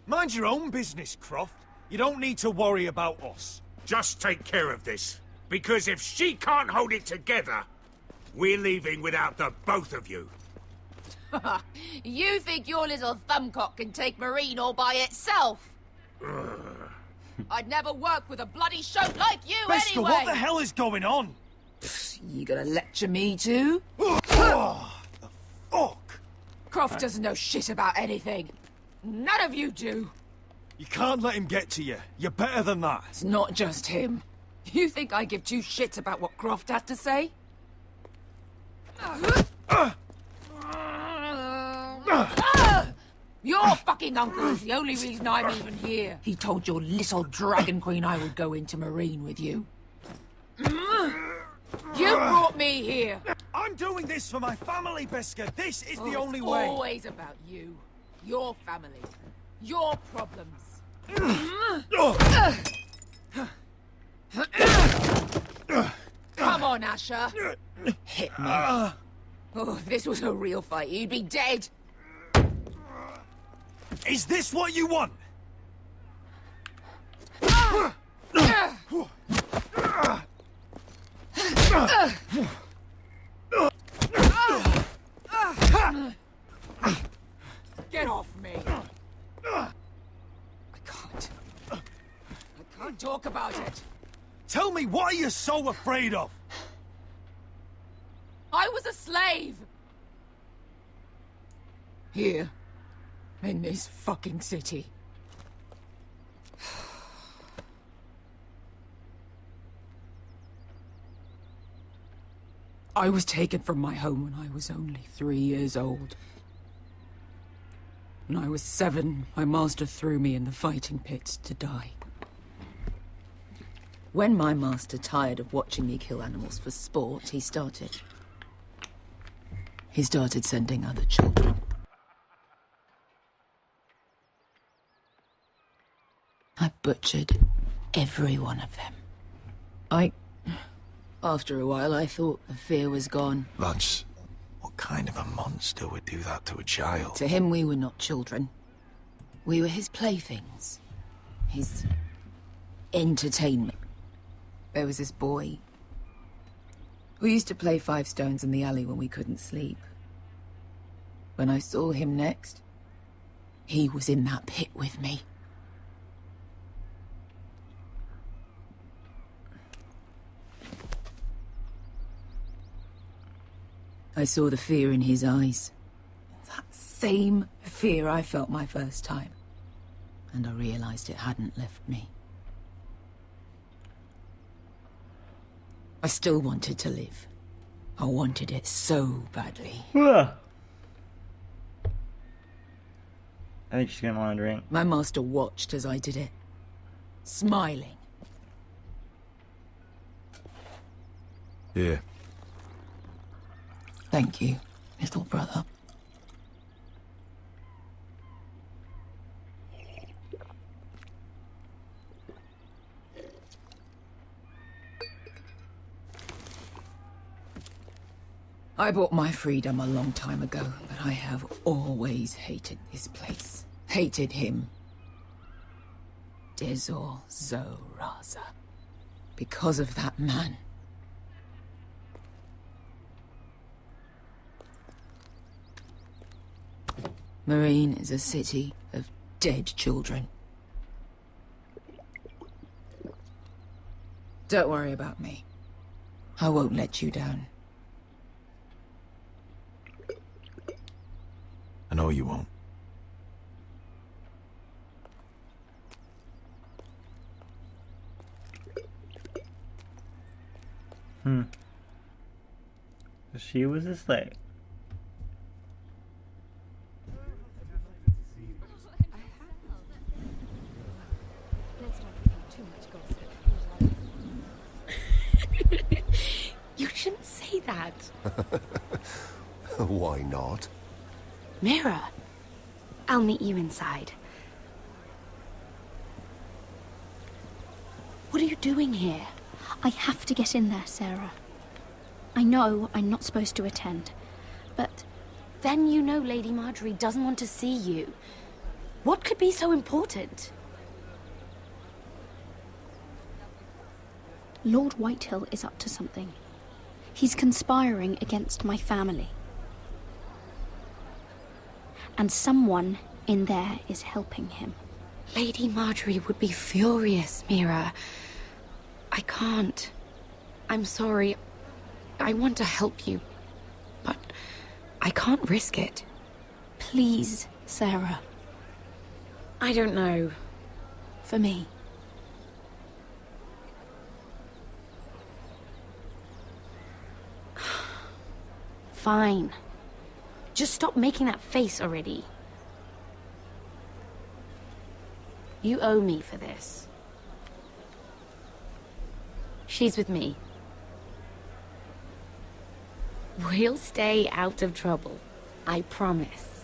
[SPEAKER 16] Mind your own business, Croft. You don't need to worry about us.
[SPEAKER 15] Just take care of this. Because if she can't hold it together, we're leaving without the both of you.
[SPEAKER 10] You think your little thumbcock can take Marine all by itself? I'd never work with a bloody shote like you
[SPEAKER 16] Beskar,
[SPEAKER 10] anyway!
[SPEAKER 16] what the hell is going on?
[SPEAKER 10] You gonna lecture me too?
[SPEAKER 16] Oh, the fuck?
[SPEAKER 10] Croft doesn't know shit about anything. None of you do.
[SPEAKER 16] You can't let him get to you. You're better than that.
[SPEAKER 10] It's not just him. You think I give two shits about what Croft has to say? Your fucking uncle is the only reason I'm even here. He told your little dragon queen I would go into Marine with you. You brought me here.
[SPEAKER 16] I'm doing this for my family, Beskar. This is the
[SPEAKER 10] It's
[SPEAKER 16] only way.
[SPEAKER 10] always about you. Your family. Your problems. Come on, Asher. Hit me. Oh, if this was a real fight, you'd be dead.
[SPEAKER 16] Is this what you want?
[SPEAKER 10] Get off me. I can't talk about it.
[SPEAKER 16] Tell me, what are you so afraid of?
[SPEAKER 10] I was a slave. Here. In this fucking city. I was taken from my home when I was only 3 years old. When I was 7, my master threw me in the fighting pits to die. When my master tired of watching me kill animals for sport, he started sending other children. I butchered every one of them. After a while, I thought the fear was gone.
[SPEAKER 11] That's... What kind of a monster would do that to a child?
[SPEAKER 10] To him, we were not children. We were his playthings. His entertainment. There was this boy. We used to play 5 stones in the alley when we couldn't sleep. When I saw him next, he was in that pit with me. I saw the fear in his eyes. That same fear I felt my first time. And I realized it hadn't left me. I still wanted to live. I wanted it so badly.
[SPEAKER 1] I think she's gonna want to drink.
[SPEAKER 10] My master watched as I did it, smiling.
[SPEAKER 11] Yeah.
[SPEAKER 10] Thank you, little brother. I bought my freedom a long time ago, but I have always hated this place. Hated him. Dezor Zoraza. Because of that man. Marine is a city of dead children. Don't worry about me. I won't let you down.
[SPEAKER 11] I know you won't.
[SPEAKER 1] She was a slave.
[SPEAKER 8] You shouldn't say that.
[SPEAKER 22] Why not?
[SPEAKER 8] Mira, I'll meet you inside. What are you doing here? I have to get in there, Sarah. I know I'm not supposed to attend, but then you know Lady Marjorie doesn't want to see you. What could be so important? Lord Whitehill is up to something. He's conspiring against my family. And someone in there is helping him. Lady Marjorie would be furious, Mira. I can't. I'm sorry. I want to help you, but I can't risk it. Please, Sarah. I don't know. For me. Fine. Just stop making that face already. You owe me for this. She's with me. We'll stay out of trouble. I promise.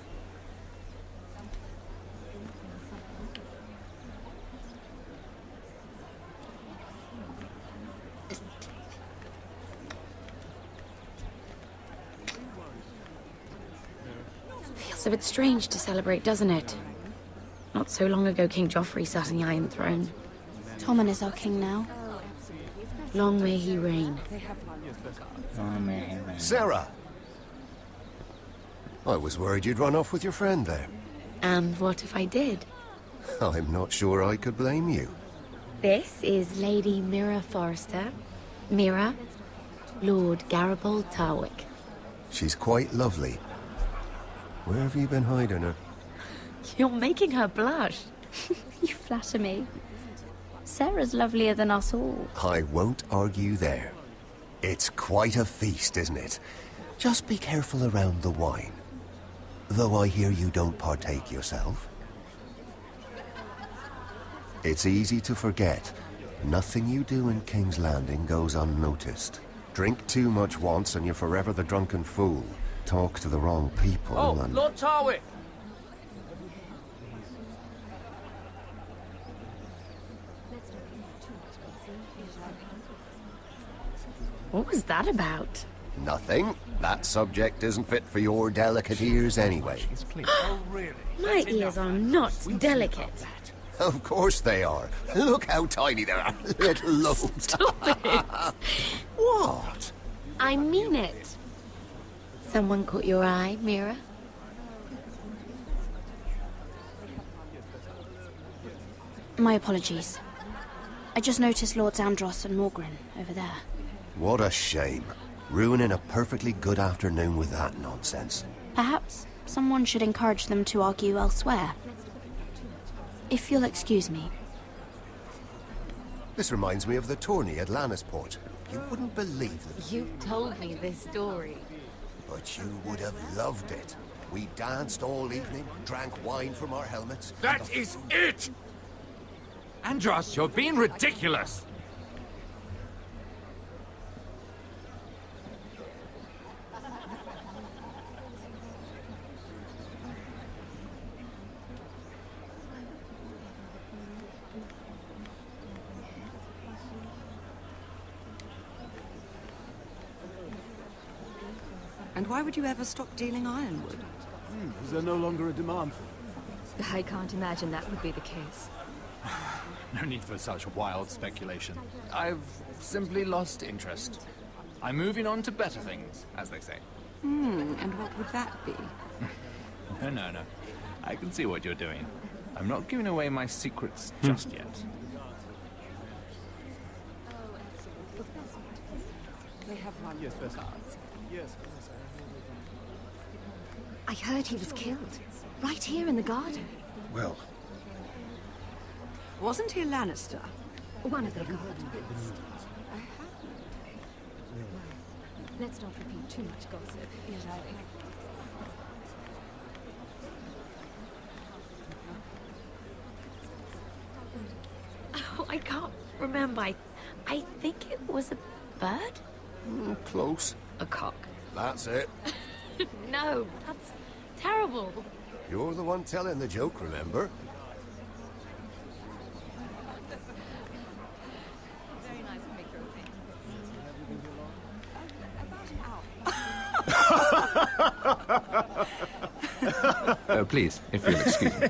[SPEAKER 8] Feels a bit strange to celebrate, doesn't it? Not so long ago, King Joffrey sat on the Iron Throne. Tommen is our king now. Long may he reign.
[SPEAKER 22] Sarah! I was worried you'd run off with your friend there.
[SPEAKER 8] And what if I did?
[SPEAKER 22] I'm not sure I could blame you.
[SPEAKER 8] This is Lady Mira Forrester. Mira, Lord Garibald Tarwick.
[SPEAKER 22] She's quite lovely. Where have you been hiding her?
[SPEAKER 8] You're making her blush. You flatter me. Sarah's lovelier than us all.
[SPEAKER 22] I won't argue there. It's quite a feast, isn't it? Just be careful around the wine. Though I hear you don't partake yourself. It's easy to forget. Nothing you do in King's Landing goes unnoticed. Drink too much once and you're forever the drunken fool. Talk to the wrong people and...
[SPEAKER 19] Lord Tarwick!
[SPEAKER 8] What was that about?
[SPEAKER 22] Nothing. That subject isn't fit for your delicate ears anyway.
[SPEAKER 8] My ears are not delicate.
[SPEAKER 22] Of course they are. Look how tiny they are. Little lobes.
[SPEAKER 8] Stop it.
[SPEAKER 22] What?
[SPEAKER 8] I mean it. Someone caught your eye, Mira? My apologies. I just noticed Lords Andros and Morgren over there.
[SPEAKER 22] What a shame. Ruining a perfectly good afternoon with that nonsense.
[SPEAKER 8] Perhaps someone should encourage them to argue elsewhere. If you'll excuse me.
[SPEAKER 22] This reminds me of the tourney at Lannisport. You wouldn't believe it.
[SPEAKER 8] You told me this story.
[SPEAKER 22] But you would have loved it. We danced all evening, drank wine from our helmets.
[SPEAKER 15] That is it! Andros, you're being ridiculous!
[SPEAKER 21] And why would you ever stop dealing ironwood?
[SPEAKER 2] Is there no longer a demand for it?
[SPEAKER 18] I can't imagine that would be the case.
[SPEAKER 4] No need for such wild speculation. I've simply lost interest. I'm moving on to better things, as they say.
[SPEAKER 21] And what would that be?
[SPEAKER 4] No. I can see what you're doing. I'm not giving away my secrets just yet.
[SPEAKER 21] They have one.
[SPEAKER 2] Yes, first. Yes.
[SPEAKER 8] I heard he was killed. Right here in the garden.
[SPEAKER 11] Well,
[SPEAKER 21] Wasn't he a Lannister?
[SPEAKER 8] One of the guards. Let's not repeat too much gossip, Israeli. Oh, I can't remember. I think it was a bird?
[SPEAKER 22] Close.
[SPEAKER 8] A cock.
[SPEAKER 22] That's it.
[SPEAKER 8] No, that's terrible.
[SPEAKER 22] You're the one telling the joke, remember?
[SPEAKER 8] Very nice
[SPEAKER 4] Please, if you'll excuse me.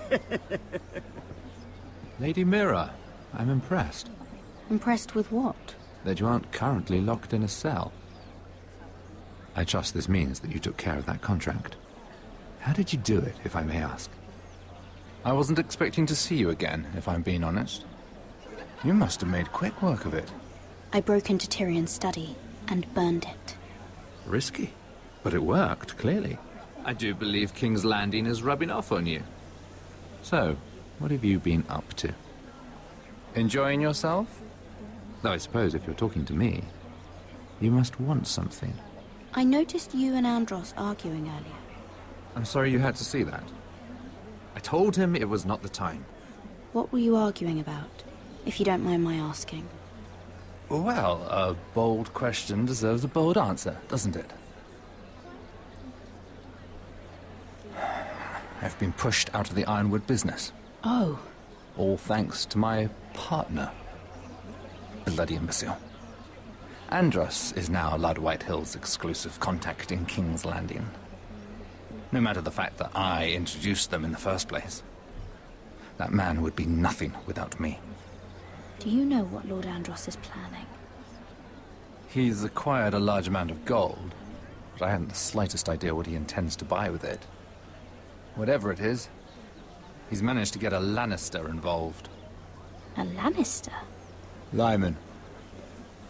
[SPEAKER 4] Lady Mira, I'm impressed.
[SPEAKER 8] Impressed with what?
[SPEAKER 4] That you aren't currently locked in a cell. I trust this means that you took care of that contract. How did you do it, if I may ask? I wasn't expecting to see you again, if I'm being honest. You must have made quick work of it.
[SPEAKER 8] I broke into Tyrion's study and burned it.
[SPEAKER 4] Risky. But it worked, clearly. I do believe King's Landing is rubbing off on you. So, what have you been up to? Enjoying yourself? Though I suppose if you're talking to me, you must want something.
[SPEAKER 8] I noticed you and Andros arguing earlier.
[SPEAKER 4] I'm sorry you had to see that. I told him it was not the time.
[SPEAKER 8] What were you arguing about, if you don't mind my asking?
[SPEAKER 4] Well, a bold question deserves a bold answer, doesn't it? I've been pushed out of the Ironwood business.
[SPEAKER 8] Oh.
[SPEAKER 4] All thanks to my partner. Bloody imbecile. Andros is now Lord Whitehill's exclusive contact in King's Landing. No matter the fact that I introduced them in the first place. That man would be nothing without me.
[SPEAKER 8] Do you know what Lord Andros is planning?
[SPEAKER 4] He's acquired a large amount of gold, but I haven't the slightest idea what he intends to buy with it. Whatever it is, he's managed to get a Lannister involved.
[SPEAKER 8] A Lannister?
[SPEAKER 4] Lyman.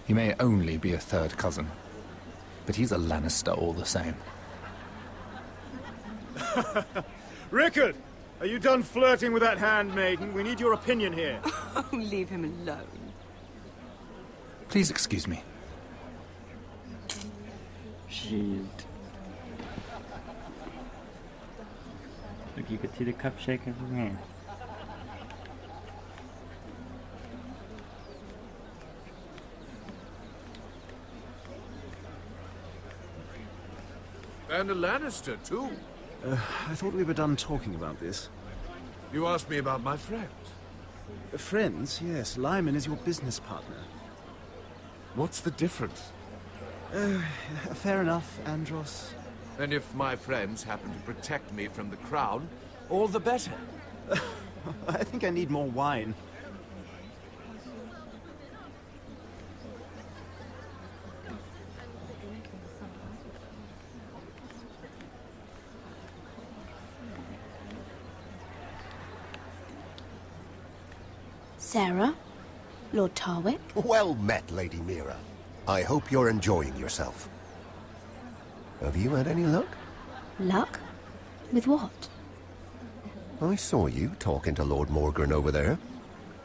[SPEAKER 4] He may only be a third cousin, but he's a Lannister all the same.
[SPEAKER 2] Rickard! Are you done flirting with that handmaiden? We need your opinion here.
[SPEAKER 17] Oh, leave him alone.
[SPEAKER 4] Please excuse me.
[SPEAKER 1] Shoot. Look, you could see the cup shaking from here.
[SPEAKER 11] And a Lannister, too.
[SPEAKER 23] I thought we were done talking about this.
[SPEAKER 11] You asked me about my friends.
[SPEAKER 23] Friends, yes. Lyman is your business partner.
[SPEAKER 11] What's the difference?
[SPEAKER 23] Fair enough, Andros.
[SPEAKER 11] And if my friends happen to protect me from the crown, all the better.
[SPEAKER 23] I think I need more wine.
[SPEAKER 8] Sarah? Lord Tarwick?
[SPEAKER 22] Well met, Lady Mira. I hope you're enjoying yourself. Have you had any luck?
[SPEAKER 8] Luck? With what?
[SPEAKER 22] I saw you talking to Lord Morgan over there.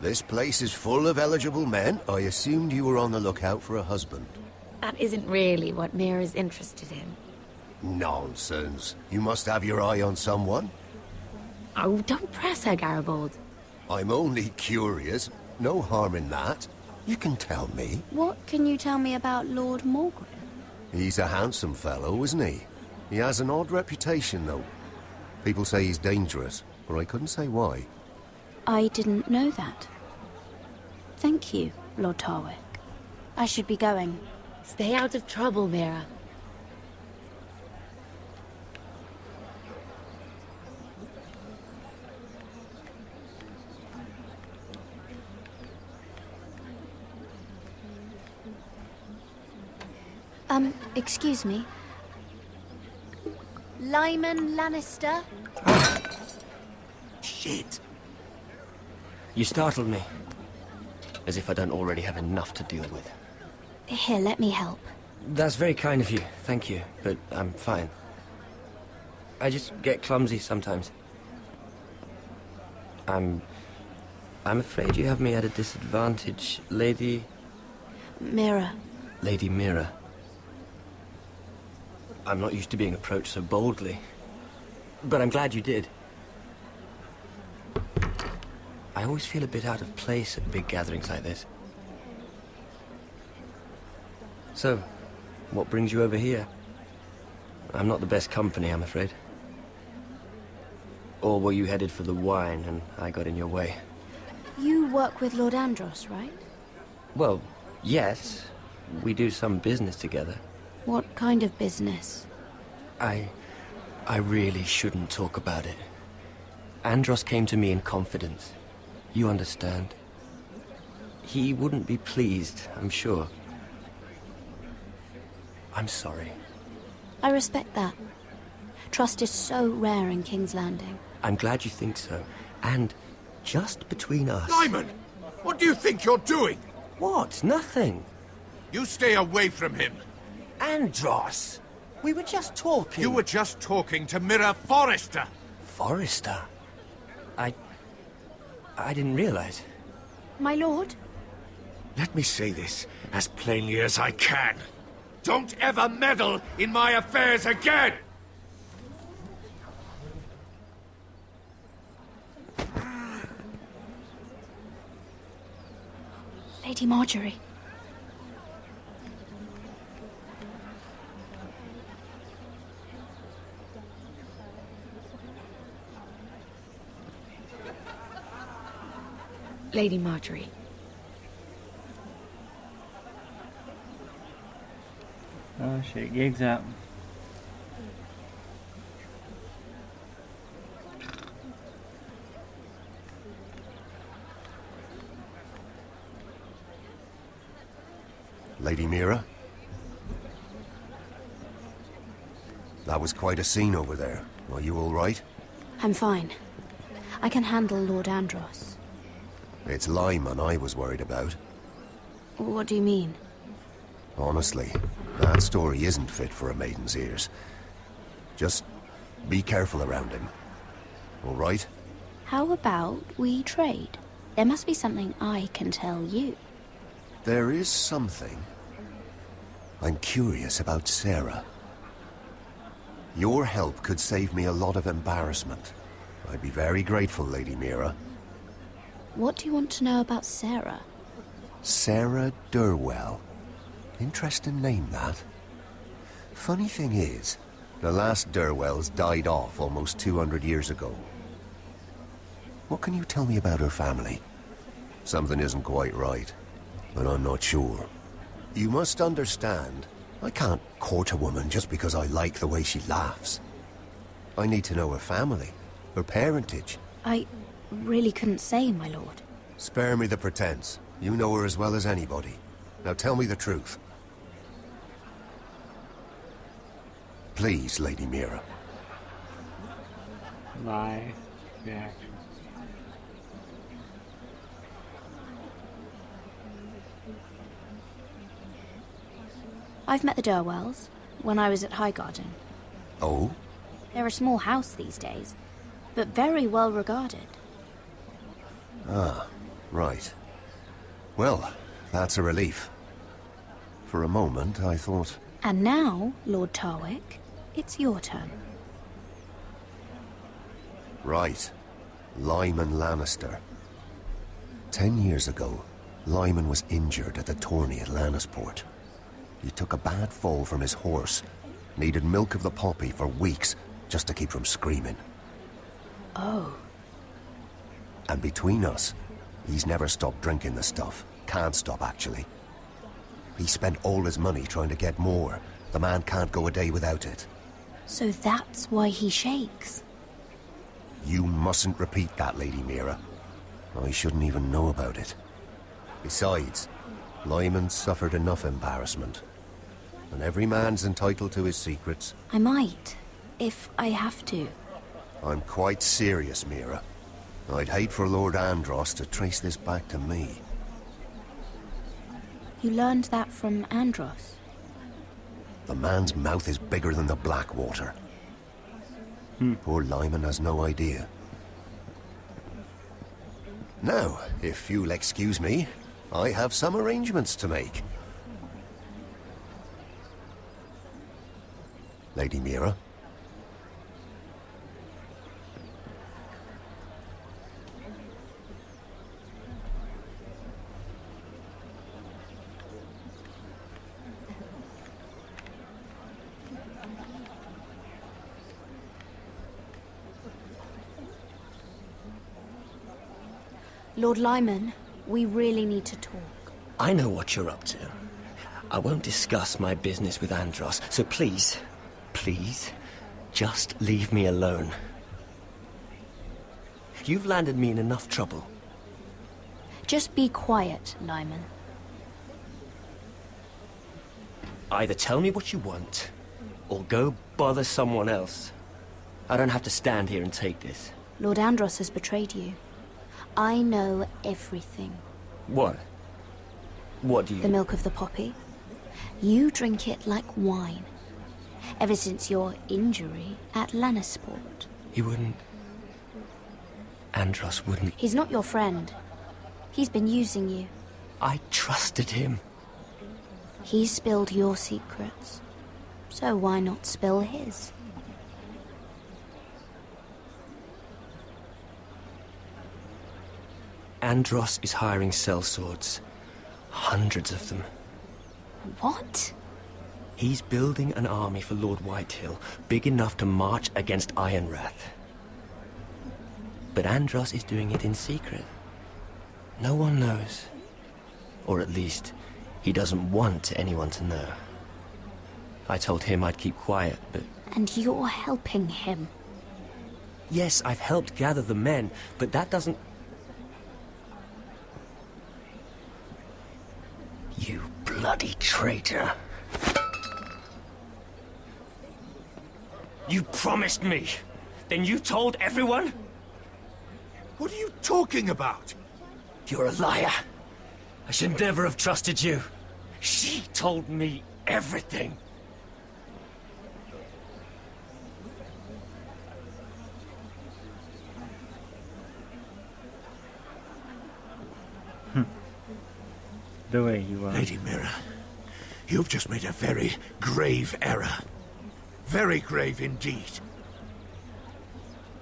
[SPEAKER 22] This place is full of eligible men. I assumed you were on the lookout for a husband.
[SPEAKER 8] That isn't really what Mira's interested in.
[SPEAKER 22] Nonsense. You must have your eye on someone.
[SPEAKER 8] Oh, don't press her, Garibaldi.
[SPEAKER 22] I'm only curious. No harm in that. You can tell me.
[SPEAKER 8] What can you tell me about Lord Morgan?
[SPEAKER 22] He's a handsome fellow, isn't he? He has an odd reputation, though. People say he's dangerous, but I couldn't say why.
[SPEAKER 8] I didn't know that. Thank you, Lord Tarwick. I should be going. Stay out of trouble, Mira. Excuse me. Lyman Lannister?
[SPEAKER 3] Shit. You startled me. As if I don't already have enough to deal with.
[SPEAKER 8] Here, let me help.
[SPEAKER 3] That's very kind of you, thank you, but I'm fine. I just get clumsy sometimes. I'm afraid you have me at a disadvantage, Lady...
[SPEAKER 8] Mira.
[SPEAKER 3] Lady Mira. I'm not used to being approached so boldly. But I'm glad you did. I always feel a bit out of place at big gatherings like this. So, what brings you over here? I'm not the best company, I'm afraid. Or were you headed for the wine and I got in your way?
[SPEAKER 8] You work with Lord Andros, right?
[SPEAKER 3] Well, yes. We do some business together.
[SPEAKER 8] What kind of business?
[SPEAKER 3] I really shouldn't talk about it. Andros came to me in confidence. You understand? He wouldn't be pleased, I'm sure. I'm sorry.
[SPEAKER 8] I respect that. Trust is so rare in King's Landing.
[SPEAKER 3] I'm glad you think so. And just between us...
[SPEAKER 11] Lyman! What do you think you're doing?
[SPEAKER 3] What? Nothing.
[SPEAKER 11] You stay away from him.
[SPEAKER 3] Andros! We were just talking.
[SPEAKER 11] You were just talking to Mira Forrester.
[SPEAKER 3] Forrester? I didn't realize.
[SPEAKER 8] My lord?
[SPEAKER 11] Let me say this as plainly as I can. Don't ever meddle in my affairs again!
[SPEAKER 8] Lady Marjorie.
[SPEAKER 10] Lady Marjorie.
[SPEAKER 1] Oh shit, gig's up.
[SPEAKER 22] Lady Mira? That was quite a scene over there. Are you all right?
[SPEAKER 8] I'm fine. I can handle Lord Andros.
[SPEAKER 22] It's Lyman I was worried about.
[SPEAKER 8] What do you mean?
[SPEAKER 22] Honestly, that story isn't fit for a maiden's ears. Just be careful around him. All right?
[SPEAKER 8] How about we trade? There must be something I can tell you.
[SPEAKER 22] There is something. I'm curious about Sarah. Your help could save me a lot of embarrassment. I'd be very grateful, Lady Mira.
[SPEAKER 8] What do you want to know about Sarah?
[SPEAKER 22] Sarah Durwell. Interesting name, that. Funny thing is, the last Durwells died off almost 200 years ago. What can you tell me about her family? Something isn't quite right, but I'm not sure. You must understand, I can't court a woman just because I like the way she laughs. I need to know her family, her parentage.
[SPEAKER 8] I really couldn't say, my lord.
[SPEAKER 22] Spare me the pretense. You know her as well as anybody. Now tell me the truth. Please, Lady Mira.
[SPEAKER 1] Lie. Yeah.
[SPEAKER 8] I've met the Durwells when I was at Highgarden.
[SPEAKER 22] Oh?
[SPEAKER 8] They're a small house these days, but very well regarded.
[SPEAKER 22] Ah, right. Well, that's a relief. For a moment, I thought...
[SPEAKER 8] And now, Lord Tarwick, it's your turn.
[SPEAKER 22] Right. Lyman Lannister. 10 years ago, Lyman was injured at the tourney at Lannisport. He took a bad fall from his horse. Needed milk of the poppy for weeks just to keep from screaming.
[SPEAKER 8] Oh.
[SPEAKER 22] And between us, he's never stopped drinking the stuff. Can't stop, actually. He spent all his money trying to get more. The man can't go a day without it.
[SPEAKER 8] So that's why he shakes.
[SPEAKER 22] You mustn't repeat that, Lady Mira. I shouldn't even know about it. Besides, Lyman suffered enough embarrassment. And every man's entitled to his secrets.
[SPEAKER 8] I might, if I have to.
[SPEAKER 22] I'm quite serious, Mira. I'd hate for Lord Andros to trace this back to me.
[SPEAKER 8] You learned that from Andros?
[SPEAKER 22] The man's mouth is bigger than the Blackwater. Poor Lyman has no idea. Now, if you'll excuse me, I have some arrangements to make. Lady Mira.
[SPEAKER 8] Lord Lyman, we really need to talk.
[SPEAKER 3] I know what you're up to. I won't discuss my business with Andros, so please, please, just leave me alone. You've landed me in enough trouble.
[SPEAKER 8] Just be quiet, Lyman.
[SPEAKER 3] Either tell me what you want, or go bother someone else. I don't have to stand here and take this.
[SPEAKER 8] Lord Andros has betrayed you. I know everything.
[SPEAKER 3] What? What do you...
[SPEAKER 8] The milk of the poppy. You drink it like wine. Ever since your injury at Lannisport.
[SPEAKER 3] He wouldn't... Andros wouldn't...
[SPEAKER 8] He's not your friend. He's been using you.
[SPEAKER 3] I trusted him.
[SPEAKER 8] He spilled your secrets. So why not spill his?
[SPEAKER 3] Andros is hiring sellswords. Hundreds of them.
[SPEAKER 8] What?
[SPEAKER 3] He's building an army for Lord Whitehill, big enough to march against Ironrath. But Andros is doing it in secret. No one knows. Or at least, he doesn't want anyone to know. I told him I'd keep quiet, but...
[SPEAKER 8] And you're helping him.
[SPEAKER 3] Yes, I've helped gather the men, but that doesn't... You bloody traitor. You promised me. Then you told everyone?
[SPEAKER 11] What are you talking about?
[SPEAKER 3] You're a liar. I should never have trusted you. She told me everything.
[SPEAKER 1] The way you are.
[SPEAKER 11] Lady Mira, you've just made a very grave error. Very grave indeed.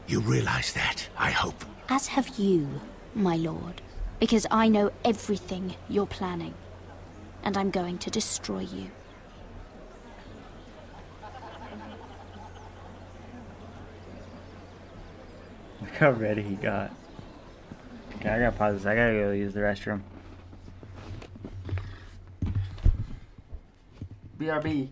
[SPEAKER 11] You realize that, I hope.
[SPEAKER 8] As have you, my lord. Because I know everything you're planning. And I'm going to destroy you.
[SPEAKER 1] Look how ready he got. Okay, I gotta pause this. I gotta go use the restroom. BRB.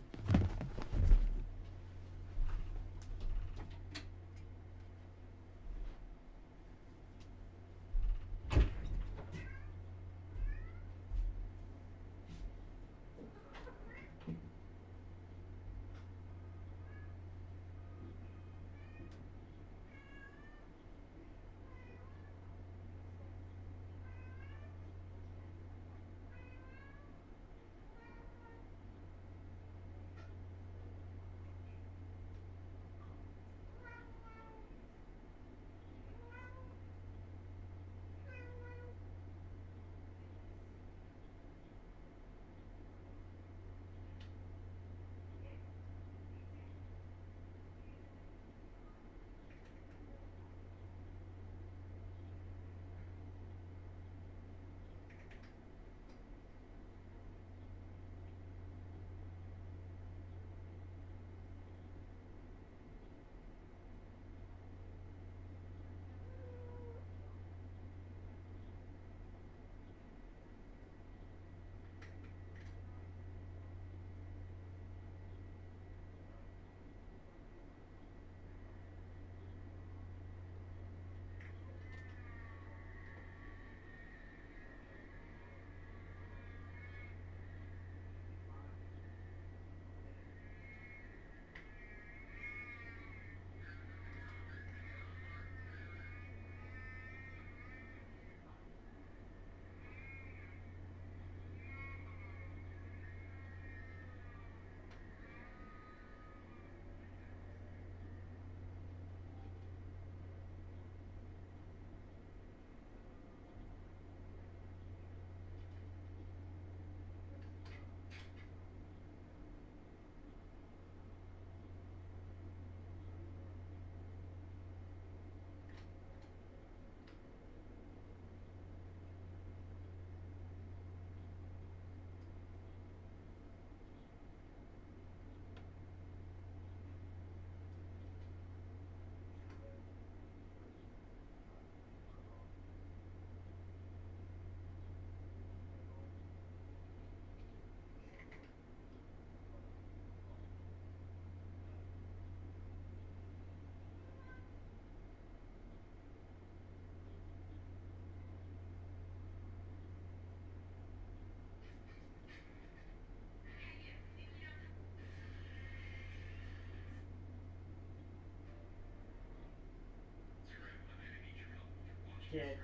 [SPEAKER 1] shit.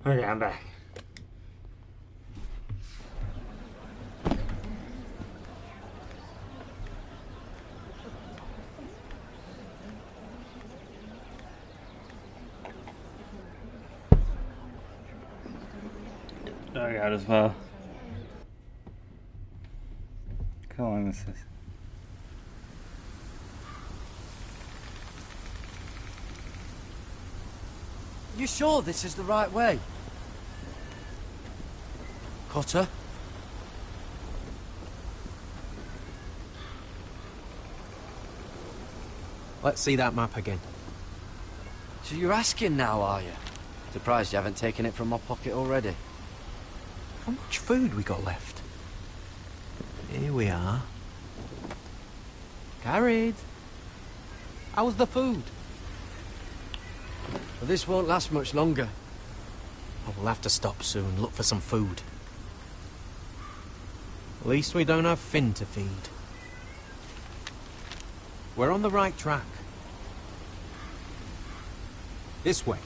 [SPEAKER 1] Okay, I'm back. I got as well. How long is this?
[SPEAKER 3] You sure this is the right way? Cotter?
[SPEAKER 7] Let's see that map again.
[SPEAKER 3] So you're asking now, are you? Surprised you haven't taken it from my pocket already.
[SPEAKER 7] How much food we got left? Here we are. Carried. How's the food? But this won't last much longer. I will have to stop soon, look for some food. At least we don't have Finn to feed. We're on the right track. This way.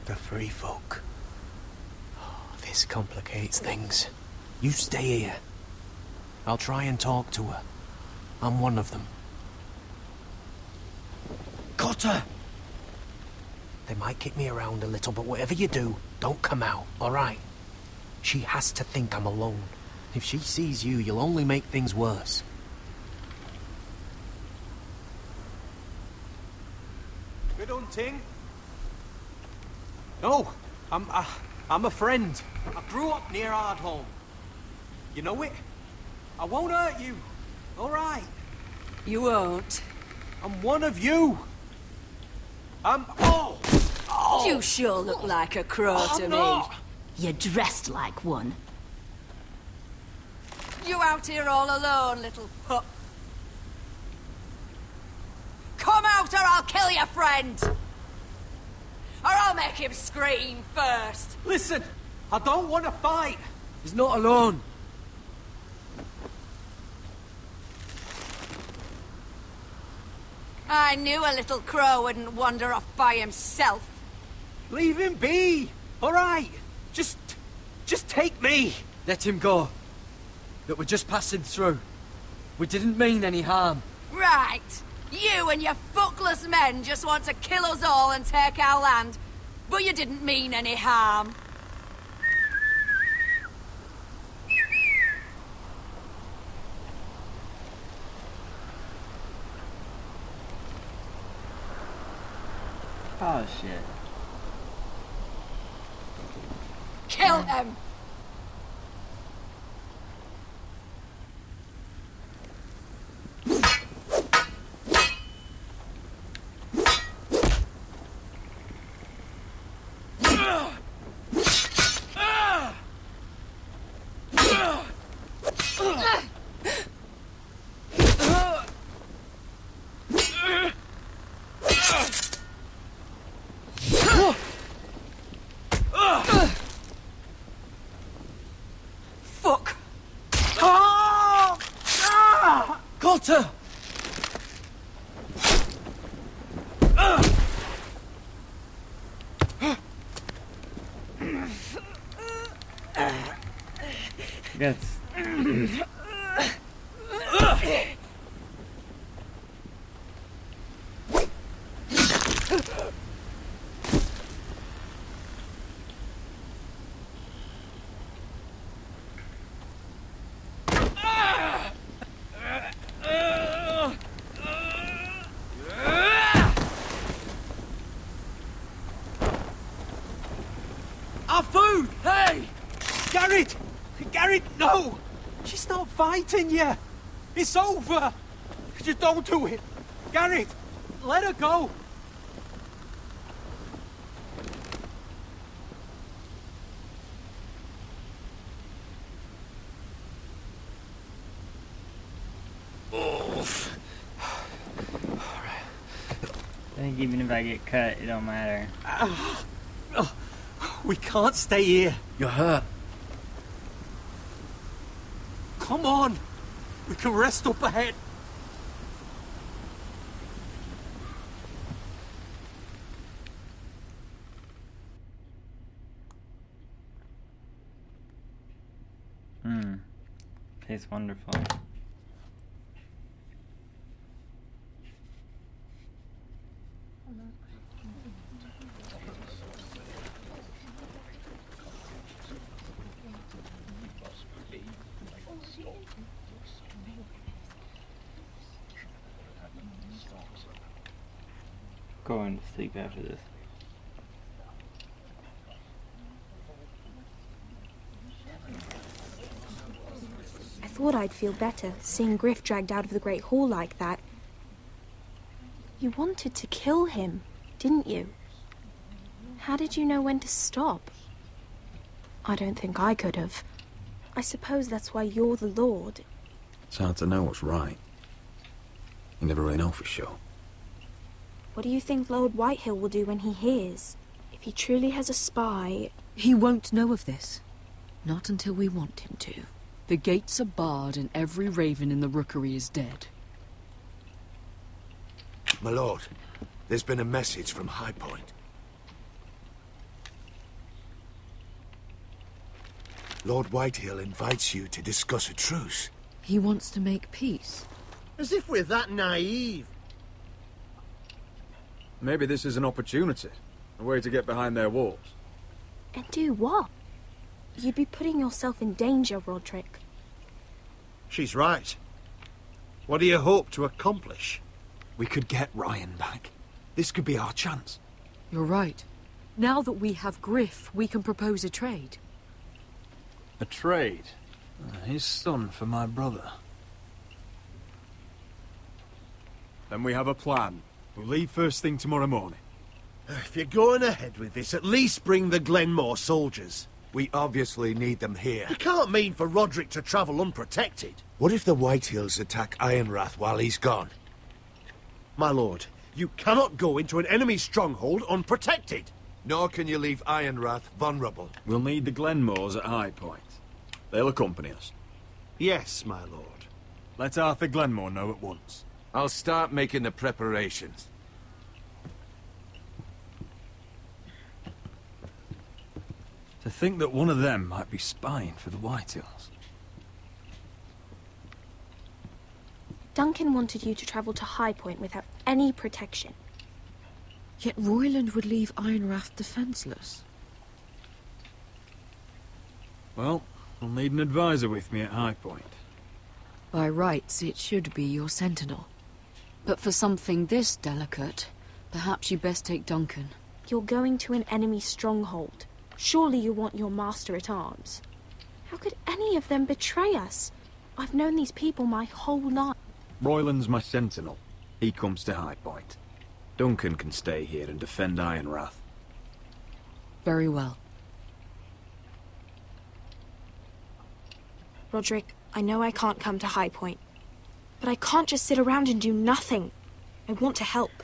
[SPEAKER 7] The free folk. Oh, this complicates things. You stay here. I'll try and talk to her. I'm one of them. Cotter! They might kick me around a little, but whatever you do, don't come out, alright? She has to think I'm alone. If she sees you, you'll only make things worse. Good hunting. No, I'm a friend. I grew up near Ardholm. You know it? I won't hurt you. All right.
[SPEAKER 17] You won't.
[SPEAKER 7] I'm one of you. Oh!
[SPEAKER 17] You sure look like a crow to me.
[SPEAKER 7] Not.
[SPEAKER 17] You're dressed like one. You out here all alone, little pup? Come out or I'll kill your friend! Or I'll make him scream first.
[SPEAKER 7] Listen, I don't want to fight. He's not alone.
[SPEAKER 17] I knew a little crow wouldn't wander off by himself.
[SPEAKER 7] Leave him be. All right. Just take me.
[SPEAKER 9] Let him go. Look, we're just passing through. We didn't mean any harm.
[SPEAKER 17] Right. You and your fuckless men just want to kill us all and take our land. But you didn't mean any harm.
[SPEAKER 1] Oh shit.
[SPEAKER 17] Kill him! Fuck!
[SPEAKER 7] Cotter!
[SPEAKER 1] That's...
[SPEAKER 7] Our food! Hey! Garrett! Garrett, no! She's not fighting you! It's over! Just don't do it! Garrett! Let her go!
[SPEAKER 1] I think even if I get cut, it don't matter.
[SPEAKER 7] We can't stay here.
[SPEAKER 9] You're hurt.
[SPEAKER 7] Come on! We can rest up ahead.
[SPEAKER 1] Tastes wonderful. Going to sleep after this.
[SPEAKER 5] thought I'd feel better, seeing Griff dragged out of the Great Hall like that. You wanted to kill him, didn't you? How did you know when to stop? I don't think I could have. I suppose that's why you're the Lord.
[SPEAKER 13] It's hard to know what's right. You never really know for sure.
[SPEAKER 5] What do you think Lord Whitehill will do when he hears? If he truly has a spy...
[SPEAKER 20] He won't know of this. Not until we want him to. The gates are barred and every raven in the rookery is dead.
[SPEAKER 11] My lord, there's been a message from High Point. Lord Whitehill invites you to discuss a truce.
[SPEAKER 20] He wants to make peace.
[SPEAKER 16] As if we're that naive.
[SPEAKER 13] Maybe this is an opportunity. A way to get behind their walls.
[SPEAKER 5] And do what? You'd be putting yourself in danger, Roderick.
[SPEAKER 16] She's right. What do you hope to accomplish?
[SPEAKER 13] We could get Ryan back. This could be our chance.
[SPEAKER 20] You're right. Now that we have Griff, we can propose a trade.
[SPEAKER 13] A trade? His son for my brother. Then we have a plan. We'll leave first thing tomorrow morning.
[SPEAKER 16] If you're going ahead with this, at least bring the Glenmore soldiers.
[SPEAKER 11] We obviously need them here.
[SPEAKER 16] You can't mean for Roderick to travel unprotected.
[SPEAKER 11] What if the Whitehills attack Ironrath while he's gone?
[SPEAKER 16] My lord, you cannot go into an enemy stronghold unprotected.
[SPEAKER 11] Nor can you leave Ironrath vulnerable.
[SPEAKER 13] We'll need the Glenmores at High Point. They'll accompany us.
[SPEAKER 16] Yes, my lord.
[SPEAKER 13] Let Arthur Glenmore know at once.
[SPEAKER 11] I'll start making the preparations.
[SPEAKER 13] To think that one of them might be spying for the Whitehills.
[SPEAKER 5] Duncan wanted you to travel to High Point without any protection.
[SPEAKER 20] Yet Royland would leave Ironrath defenseless.
[SPEAKER 13] Well, I'll need an advisor with me at High Point.
[SPEAKER 20] By rights, it should be your sentinel. But for something this delicate, perhaps you best take Duncan.
[SPEAKER 5] You're going to an enemy stronghold. Surely you want your master-at-arms. How could any of them betray us? I've known these people my whole life.
[SPEAKER 13] Royland's my sentinel. He comes to High Point. Duncan can stay here and defend Ironrath.
[SPEAKER 20] Very well.
[SPEAKER 5] Roderick, I know I can't come to High Point, but I can't just sit around and do nothing. I want to help.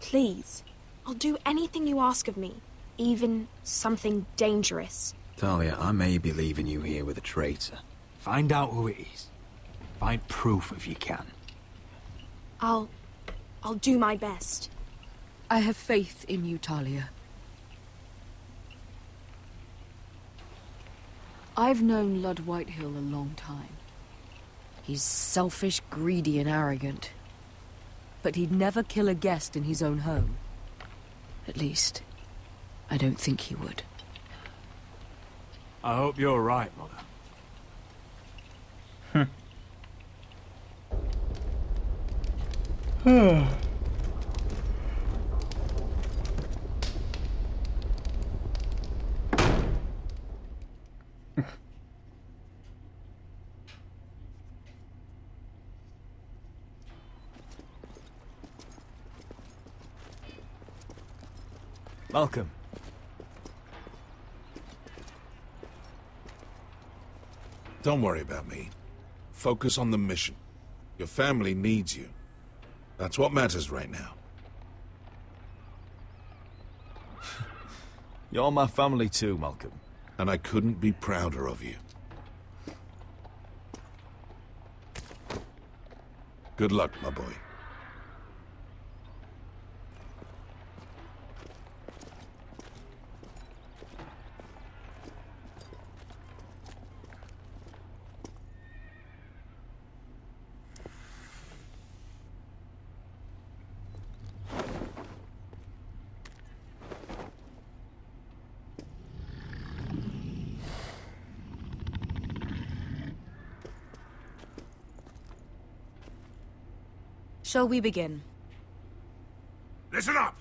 [SPEAKER 5] Please. I'll do anything you ask of me, even something dangerous.
[SPEAKER 13] Talia, I may be leaving you here with a traitor. Find out who it is. Find proof if you can.
[SPEAKER 5] I'll do my best.
[SPEAKER 20] I have faith in you, Talia. I've known Lord Whitehill a long time. He's selfish, greedy, and arrogant. But he'd never kill a guest in his own home. At least, I don't think he would.
[SPEAKER 13] I hope you're right, Mother. Malcolm.
[SPEAKER 24] Don't worry about me. Focus on the mission. Your family needs you. That's what matters right now.
[SPEAKER 13] You're my family too, Malcolm.
[SPEAKER 24] And I couldn't be prouder of you. Good luck, my boy.
[SPEAKER 20] Shall we begin?
[SPEAKER 15] Listen up!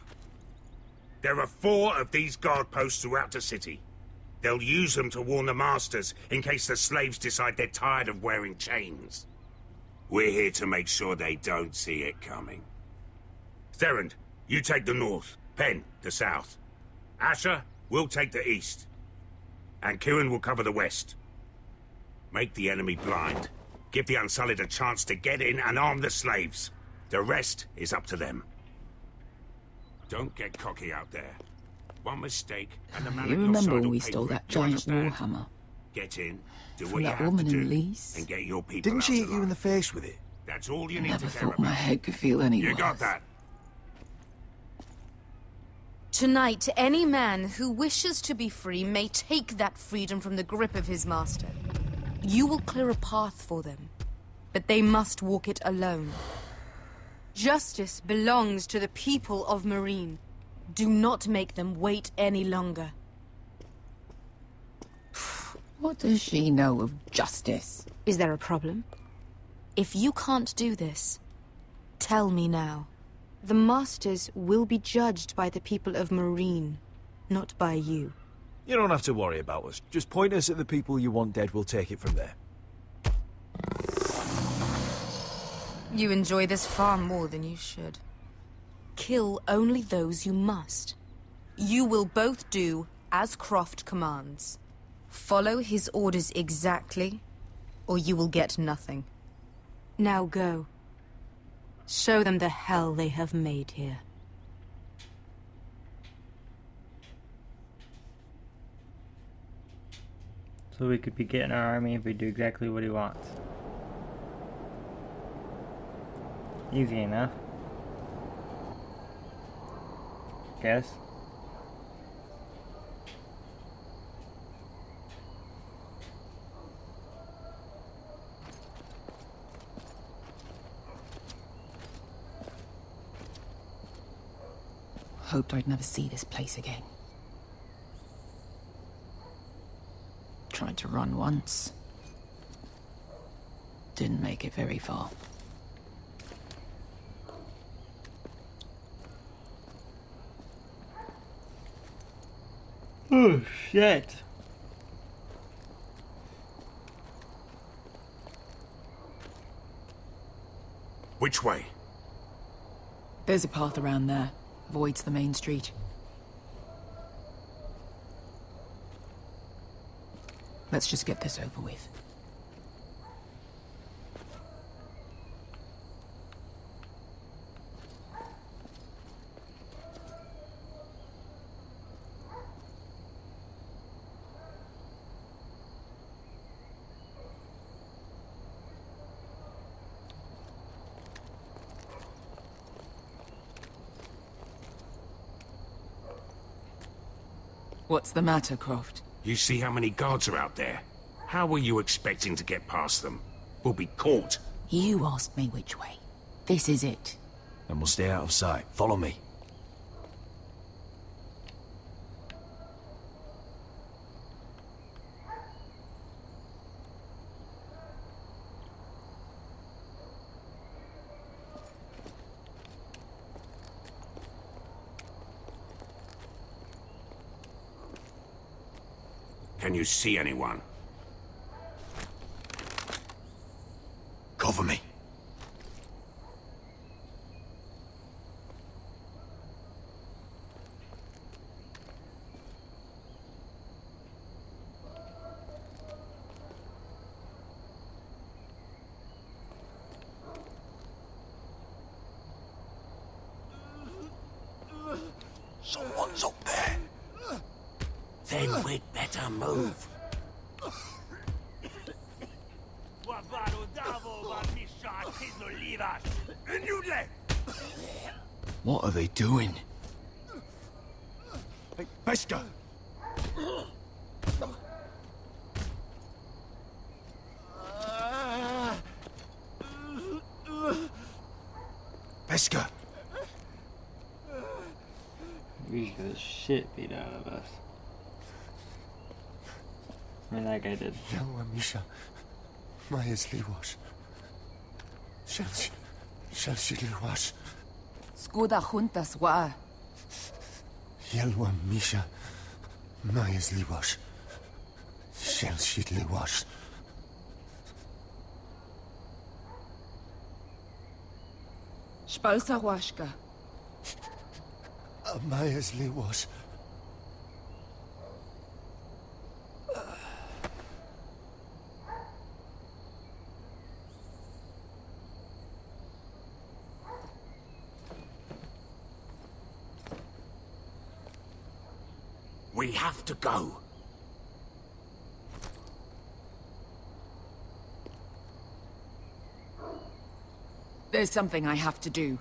[SPEAKER 15] There are 4 of these guard posts throughout the city. They'll use them to warn the masters in case the slaves decide they're tired of wearing chains. We're here to make sure they don't see it coming. Therend, you take the north. Penn, the south. Asher, we'll take the east. And Kieran will cover the west. Make the enemy blind. Give the Unsullied a chance to get in and arm the slaves. The rest is up to them. Don't get cocky out there. One mistake, and the man
[SPEAKER 10] You
[SPEAKER 15] at your
[SPEAKER 10] remember
[SPEAKER 15] side
[SPEAKER 10] when
[SPEAKER 15] will
[SPEAKER 10] we
[SPEAKER 15] pay
[SPEAKER 10] stole
[SPEAKER 15] for it.
[SPEAKER 10] that
[SPEAKER 15] You
[SPEAKER 10] giant
[SPEAKER 15] understand?
[SPEAKER 10] warhammer?
[SPEAKER 15] Get in, do
[SPEAKER 10] From
[SPEAKER 15] what you
[SPEAKER 10] that
[SPEAKER 15] have to
[SPEAKER 10] woman in
[SPEAKER 15] do,
[SPEAKER 10] Lease?
[SPEAKER 15] and get your people
[SPEAKER 13] Didn't
[SPEAKER 15] out
[SPEAKER 13] she hit
[SPEAKER 15] alive.
[SPEAKER 13] you in the face with it?
[SPEAKER 15] That's all you need
[SPEAKER 10] Never
[SPEAKER 15] to care
[SPEAKER 10] thought my
[SPEAKER 15] about.
[SPEAKER 10] head could feel any
[SPEAKER 15] You
[SPEAKER 10] worse.
[SPEAKER 15] got that?
[SPEAKER 6] Tonight, any man who wishes to be free may take that freedom from the grip of his master. You will clear a path for them, but they must walk it alone. Justice belongs to the people of Marine. Do not make them wait any longer.
[SPEAKER 10] What does she know of justice?
[SPEAKER 6] Is there a problem? If you can't do this, tell me now. The Masters will be judged by the people of Marine, not by you.
[SPEAKER 23] You don't have to worry about us. Just point us at the people you want dead, we'll take it from there.
[SPEAKER 6] You enjoy this far more than you should. Kill only those you must. You will both do as Croft commands. Follow his orders exactly, or you will get nothing. Now go. Show them the hell they have made here.
[SPEAKER 1] So we could be getting our army if we do exactly what he wants. Easy enough. Guess.
[SPEAKER 10] Hoped I'd never see this place again. Tried to run once. Didn't make it very far.
[SPEAKER 1] Oh, shit.
[SPEAKER 15] Which way?
[SPEAKER 10] There's a path around there. Avoids the main street. Let's just get this over with. What's the matter, Croft?
[SPEAKER 15] You see how many guards are out there? How were you expecting to get past them? We'll be caught.
[SPEAKER 10] You asked me which way. This is it.
[SPEAKER 23] Then we'll stay out of sight. Follow me.
[SPEAKER 15] Can you see anyone?
[SPEAKER 23] Cover me.
[SPEAKER 11] Someone's up there. Then we'd better move.
[SPEAKER 13] What are they doing?
[SPEAKER 23] Hey, Beskha! Beskha!
[SPEAKER 1] We get the shit beat out of us. I mean, that guy did.
[SPEAKER 22] Yelwa Misha, Maya's Liwash. Shelshi Liwash.
[SPEAKER 10] Skuda juntas wa.
[SPEAKER 22] Yelwa Misha, Maya's Liwash.
[SPEAKER 11] Szczęśliwy was.
[SPEAKER 10] Spalsa Łaszka.
[SPEAKER 11] A moje zli was.
[SPEAKER 15] We have to go.
[SPEAKER 10] There's something I have to do.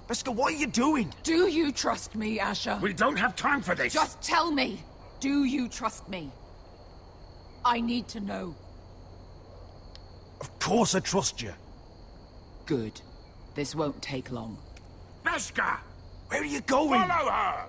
[SPEAKER 23] Beskha, what are you doing?
[SPEAKER 10] Do you trust me, Asher?
[SPEAKER 15] We don't have time for this.
[SPEAKER 10] Just tell me. Do you trust me? I need to know.
[SPEAKER 23] Of course I trust you.
[SPEAKER 10] Good. This won't take long.
[SPEAKER 15] Beskha!
[SPEAKER 23] Where are you going?
[SPEAKER 15] Follow her!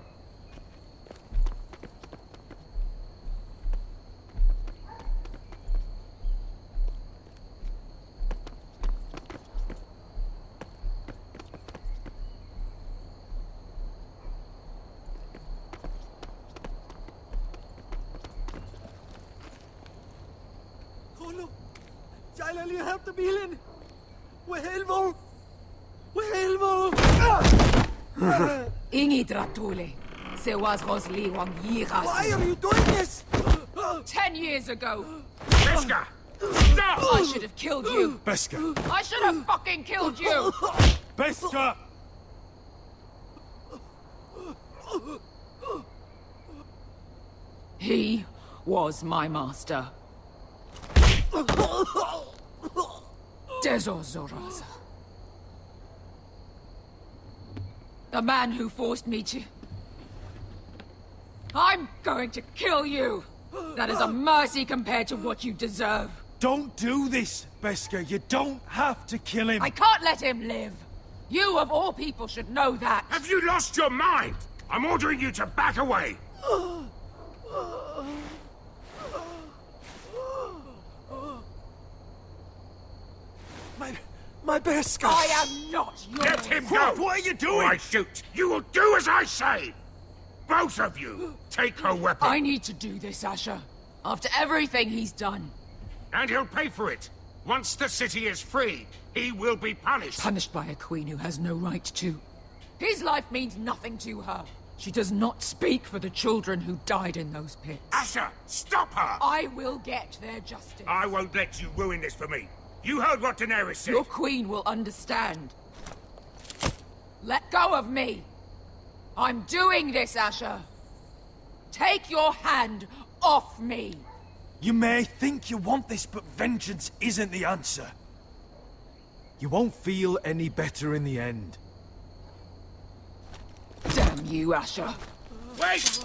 [SPEAKER 10] Ingi Dratule. Se was Rosli Wang Yiras.
[SPEAKER 23] Why are you doing this?
[SPEAKER 10] 10 years ago.
[SPEAKER 15] Beskha! Stop!
[SPEAKER 10] I should have killed you.
[SPEAKER 23] Beskha!
[SPEAKER 10] I should have fucking killed you.
[SPEAKER 23] Beskha!
[SPEAKER 10] He was my master. Dezor Zoraza. The man who forced me to... I'm going to kill you! That is a mercy compared to what you deserve.
[SPEAKER 23] Don't do this, Beskha. You don't have to kill him.
[SPEAKER 10] I can't let him live. You, of all people, should know that.
[SPEAKER 15] Have you lost your mind? I'm ordering you to back away.
[SPEAKER 23] My Beskha!
[SPEAKER 10] I am not yours!
[SPEAKER 15] Let him go!
[SPEAKER 23] What are you doing?
[SPEAKER 15] Or I shoot! You will do as I say! Both of you! Take her weapon!
[SPEAKER 10] I need to do this, Asher. After everything he's done.
[SPEAKER 15] And he'll pay for it! Once the city is free, he will be punished!
[SPEAKER 10] Punished by a queen who has no right to. His life means nothing to her. She does not speak for the children who died in those pits.
[SPEAKER 15] Asher, stop her!
[SPEAKER 10] I will get their justice.
[SPEAKER 15] I won't let you ruin this for me. You heard what Daenerys said.
[SPEAKER 10] Your queen will understand. Let go of me! I'm doing this, Asher! Take your hand off me!
[SPEAKER 23] You may think you want this, but vengeance isn't the answer. You won't feel any better in the end.
[SPEAKER 10] Damn you, Asher!
[SPEAKER 15] Wait!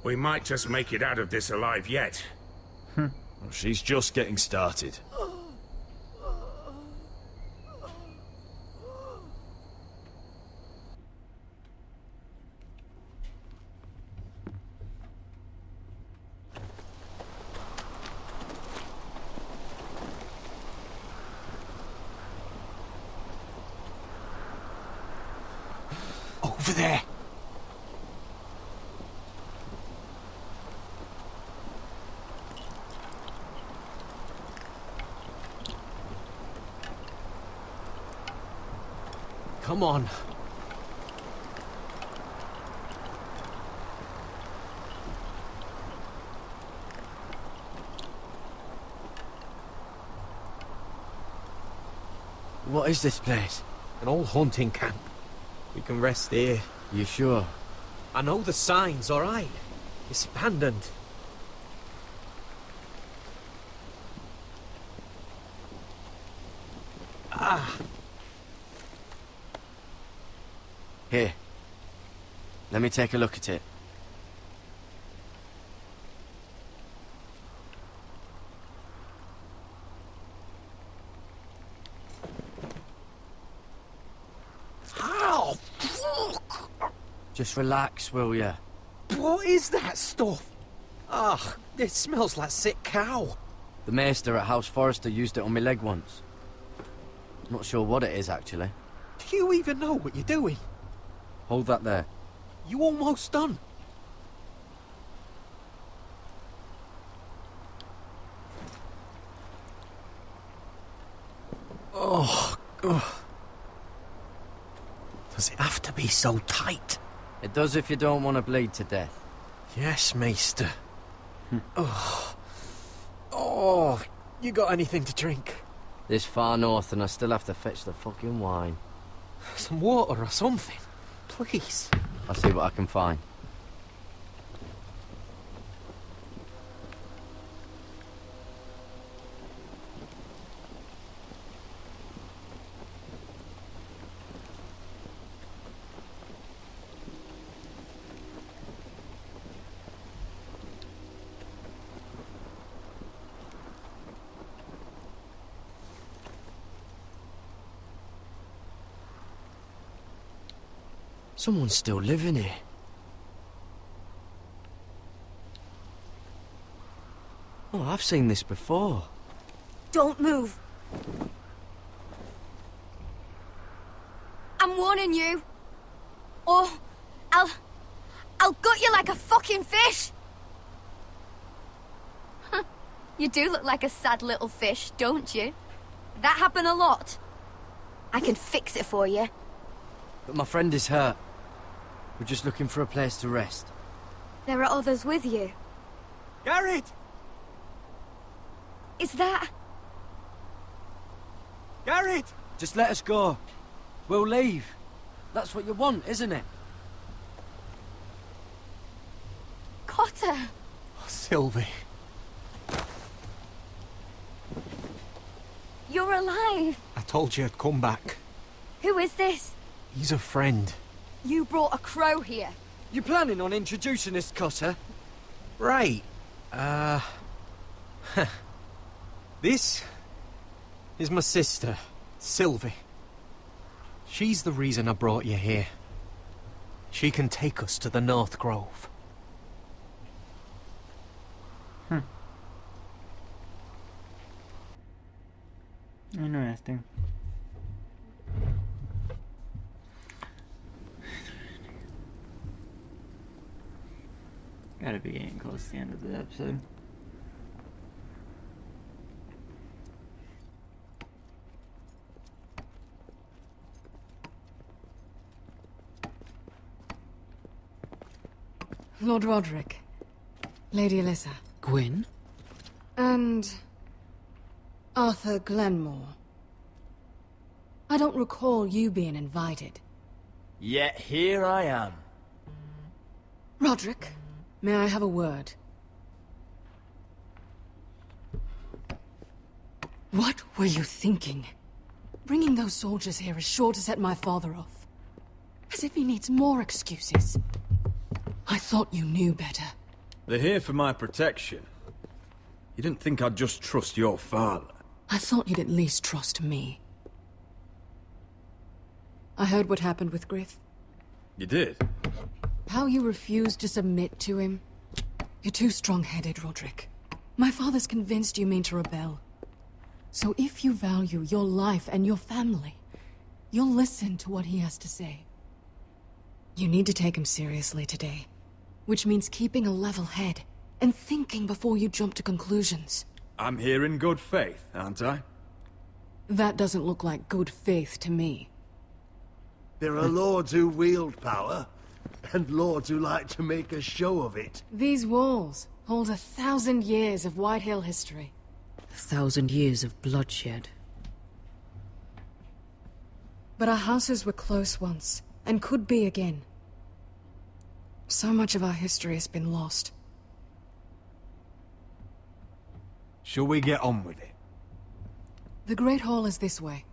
[SPEAKER 15] We might just make it out of this alive yet.
[SPEAKER 23] Well, she's just getting started. Over there!
[SPEAKER 7] Come on.
[SPEAKER 3] What is this place?
[SPEAKER 7] An old hunting camp. We can rest here.
[SPEAKER 3] You sure?
[SPEAKER 7] I know the signs, all right. It's abandoned. Ah.
[SPEAKER 3] Here. Let me take a look at it.
[SPEAKER 23] How? Fuck!
[SPEAKER 3] Just relax, will ya?
[SPEAKER 7] What is that stuff? Ah, it smells like sick cow.
[SPEAKER 3] The maester at House Forrester used it on my leg once. Not sure what it is, actually.
[SPEAKER 7] Do you even know what you're doing?
[SPEAKER 9] Hold that there.
[SPEAKER 7] You almost done. Oh, God. Does it have to be so tight?
[SPEAKER 9] It does if you don't want to bleed to death.
[SPEAKER 7] Yes, Maester. Oh, you got anything to drink?
[SPEAKER 9] This far north and I still have to fetch the fucking wine.
[SPEAKER 7] Some water or something, please.
[SPEAKER 9] I'll see what I can find.
[SPEAKER 7] Someone's still living here. Oh, I've seen this before.
[SPEAKER 17] Don't move. I'm warning you. Or I'll gut you like a fucking fish. You do look like a sad little fish, don't you? That happen a lot. I can fix it for you.
[SPEAKER 9] But my friend is hurt. We're just looking for a place to rest.
[SPEAKER 17] There are others with you.
[SPEAKER 23] Garrett!
[SPEAKER 17] Is that...
[SPEAKER 23] Garrett!
[SPEAKER 9] Just let us go. We'll leave. That's what you want, isn't it?
[SPEAKER 17] Cotter!
[SPEAKER 7] Oh, Sylvie.
[SPEAKER 17] You're alive.
[SPEAKER 7] I told you I'd come back.
[SPEAKER 17] Who is this?
[SPEAKER 7] He's a friend.
[SPEAKER 17] You brought a crow here.
[SPEAKER 9] You planning on introducing us, Cotter?
[SPEAKER 7] Right. This is my sister, Sylvie. She's the reason I brought you here. She can take us to the North Grove.
[SPEAKER 1] Interesting. Gotta be getting close to the end of the episode.
[SPEAKER 20] Lord Roderick, Lady Alyssa.
[SPEAKER 10] Gwyn?
[SPEAKER 20] And... Arthur Glenmore. I don't recall you being invited.
[SPEAKER 10] Yet here I am.
[SPEAKER 20] Roderick, may I have a word? What were you thinking? Bringing those soldiers here is sure to set my father off. As if he needs more excuses. I thought you knew better.
[SPEAKER 13] They're here for my protection. You didn't think I'd just trust your father?
[SPEAKER 20] I thought you'd at least trust me. I heard what happened with Griff.
[SPEAKER 13] You did?
[SPEAKER 20] How you refused to submit to him. You're too strong-headed, Roderick. My father's convinced you mean to rebel. So if you value your life and your family, you'll listen to what he has to say. You need to take him seriously today, which means keeping a level head and thinking before you jump to conclusions.
[SPEAKER 13] I'm here in good faith, aren't I?
[SPEAKER 20] That doesn't look like good faith to me.
[SPEAKER 16] There are lords who wield power, and lords who like to make a show of it.
[SPEAKER 20] These walls hold 1,000 years of Whitehill history.
[SPEAKER 10] 1,000 years of bloodshed.
[SPEAKER 20] But our houses were close once, and could be again. So much of our history has been lost.
[SPEAKER 13] Shall we get on with it?
[SPEAKER 20] The Great Hall is this way.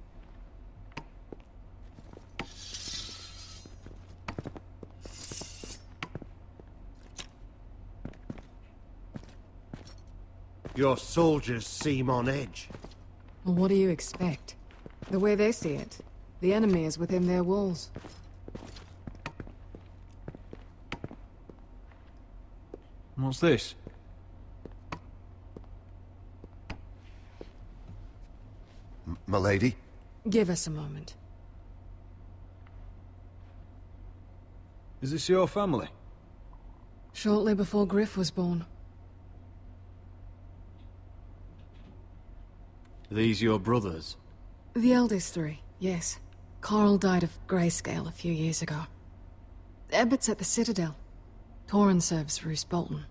[SPEAKER 16] Your soldiers seem on edge.
[SPEAKER 20] Well, what do you expect? The way they see it, the enemy is within their walls.
[SPEAKER 13] What's this?
[SPEAKER 22] Milady?
[SPEAKER 20] Give us a moment.
[SPEAKER 23] Is this your family?
[SPEAKER 20] Shortly before Griff was born.
[SPEAKER 23] Are these your brothers?
[SPEAKER 20] The eldest three, yes. Carl died of grayscale a few years ago. Ebbert's at the Citadel. Torrhen serves Roose Bolton.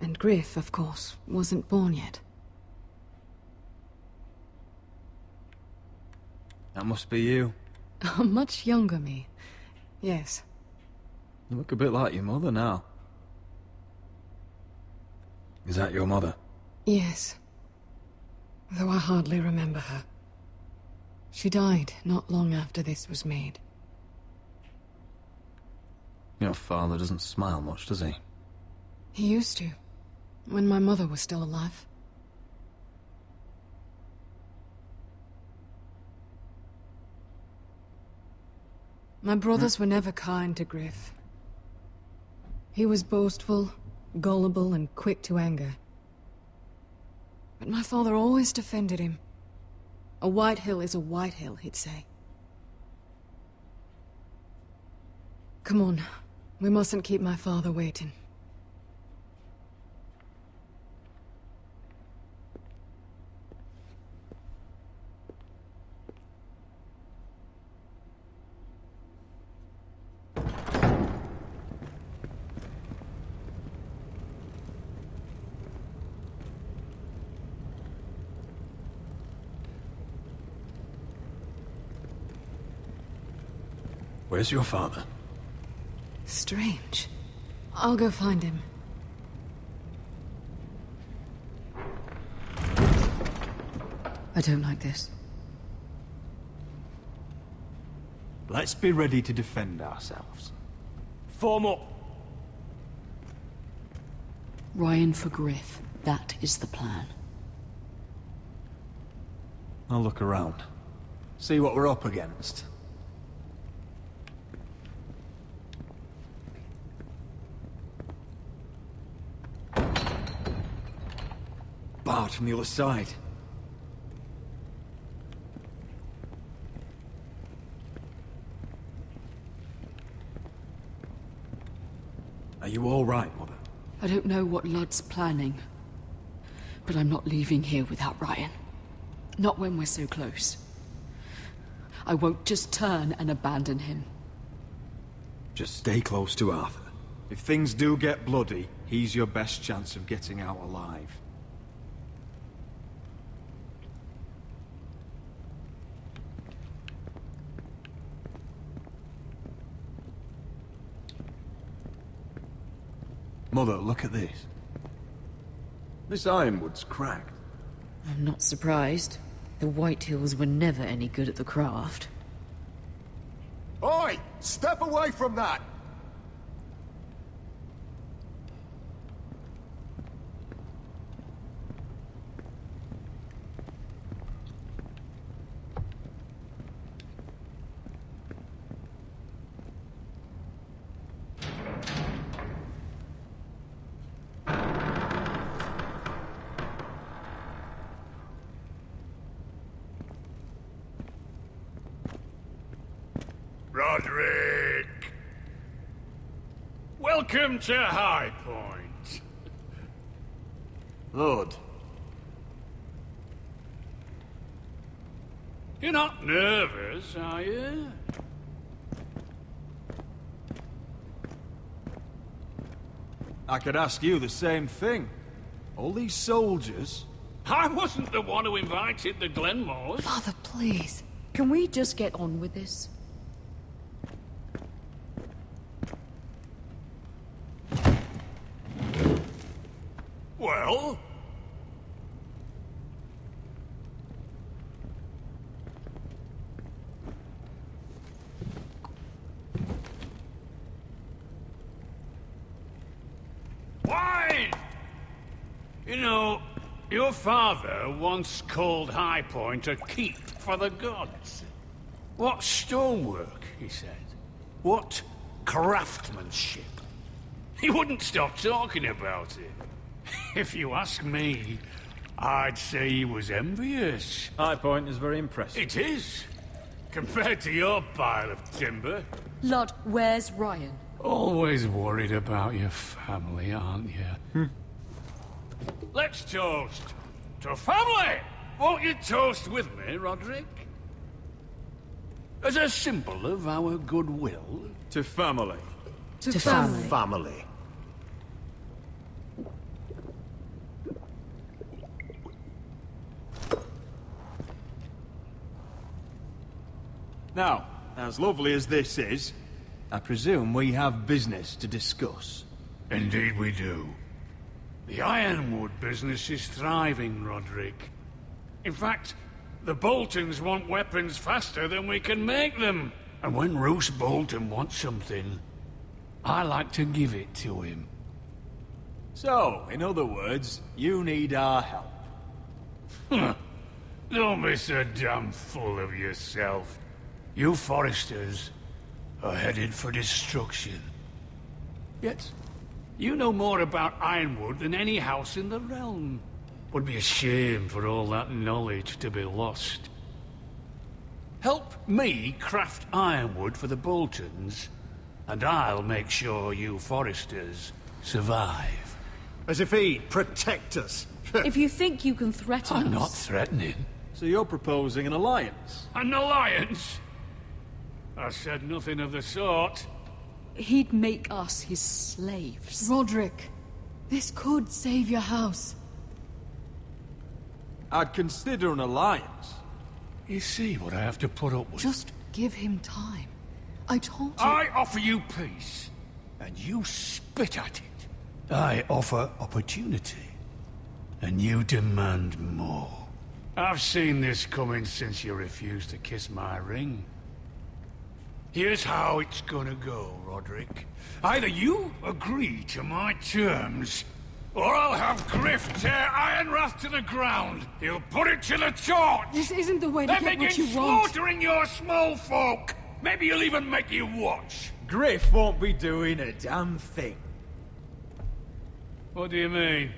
[SPEAKER 20] And Griff, of course, wasn't born yet.
[SPEAKER 23] That must be you.
[SPEAKER 20] A much younger me. Yes.
[SPEAKER 23] You look a bit like your mother now. Is that your mother?
[SPEAKER 20] Yes. Though I hardly remember her. She died not long after this was made.
[SPEAKER 23] Your father doesn't smile much, does he?
[SPEAKER 20] He used to, when my mother was still alive. My brothers were never kind to Griff. He was boastful, gullible, and quick to anger. But my father always defended him. A Whitehill is a Whitehill, he'd say. Come on, we mustn't keep my father waiting.
[SPEAKER 23] Where's your father?
[SPEAKER 20] Strange. I'll go find him. I don't like this.
[SPEAKER 23] Let's be ready to defend ourselves. Form up!
[SPEAKER 10] Ryan for Griff. That is the plan.
[SPEAKER 23] I'll look around. See what we're up against. Barred from the other side. Are you all right, Mother?
[SPEAKER 10] I don't know what Ludd's planning, but I'm not leaving here without Ryan. Not when we're so close. I won't just turn and abandon him.
[SPEAKER 23] Just stay close to Arthur. If things do get bloody, he's your best chance of getting out alive. Mother, look at this. This ironwood's cracked.
[SPEAKER 10] I'm not surprised. The Whitehills were never any good at the craft.
[SPEAKER 11] Oi! Step away from that!
[SPEAKER 12] Roderick! Welcome to High Point.
[SPEAKER 23] Lord.
[SPEAKER 12] You're not nervous, are you?
[SPEAKER 23] I could ask you the same thing. All these soldiers...
[SPEAKER 12] I wasn't the one who invited the Glenmores.
[SPEAKER 20] Father, please.
[SPEAKER 10] Can we just get on with this?
[SPEAKER 12] Well? Wine! You know, your father once called High Point a keep for the gods. What stonework, he said. What craftsmanship. He wouldn't stop talking about it. If you ask me, I'd say he was envious.
[SPEAKER 23] High Point is very impressive.
[SPEAKER 12] It is. Compared to your pile of timber.
[SPEAKER 10] Ludd, where's Ryan?
[SPEAKER 12] Always worried about your family, aren't you? Let's toast to family! Won't you toast with me, Roderick? As a symbol of our goodwill.
[SPEAKER 23] To family.
[SPEAKER 20] To family.
[SPEAKER 23] Family.
[SPEAKER 2] Now, as lovely as this is, I presume we have business to discuss.
[SPEAKER 12] Indeed we do. The Ironwood business is thriving, Roderick. In fact, the Boltons want weapons faster than we can make them. And when Roose Bolton wants something, I like to give it to him.
[SPEAKER 2] So, in other words, you need our help.
[SPEAKER 12] Don't be so damn full of yourself. You Forresters are headed for destruction. Yet, you know more about Ironwood than any house in the realm. Would be a shame for all that knowledge to be lost. Help me craft Ironwood for the Boltons, and I'll make sure you Forresters survive.
[SPEAKER 16] As if he'd protect us.
[SPEAKER 20] If you think you can threaten us...
[SPEAKER 12] I'm not threatening.
[SPEAKER 2] So you're proposing an alliance?
[SPEAKER 12] An alliance? I said nothing of the sort.
[SPEAKER 20] He'd make us his slaves.
[SPEAKER 14] Roderick, this could save your house.
[SPEAKER 2] I'd consider an alliance.
[SPEAKER 12] You see what I have to put up with?
[SPEAKER 14] Just give him time. I told you...
[SPEAKER 12] I offer you peace, and you spit at it. I offer opportunity, and you demand more. I've seen this coming since you refused to kiss my ring. Here's how it's gonna go, Roderick. Either you agree to my terms, or I'll have Griff tear Ironrath to the ground. He'll put it to the torch.
[SPEAKER 14] This isn't the way to get what you want.
[SPEAKER 12] They're slaughtering your small folk. Maybe he'll even make you watch.
[SPEAKER 2] Griff won't be doing a damn thing.
[SPEAKER 12] What do you mean?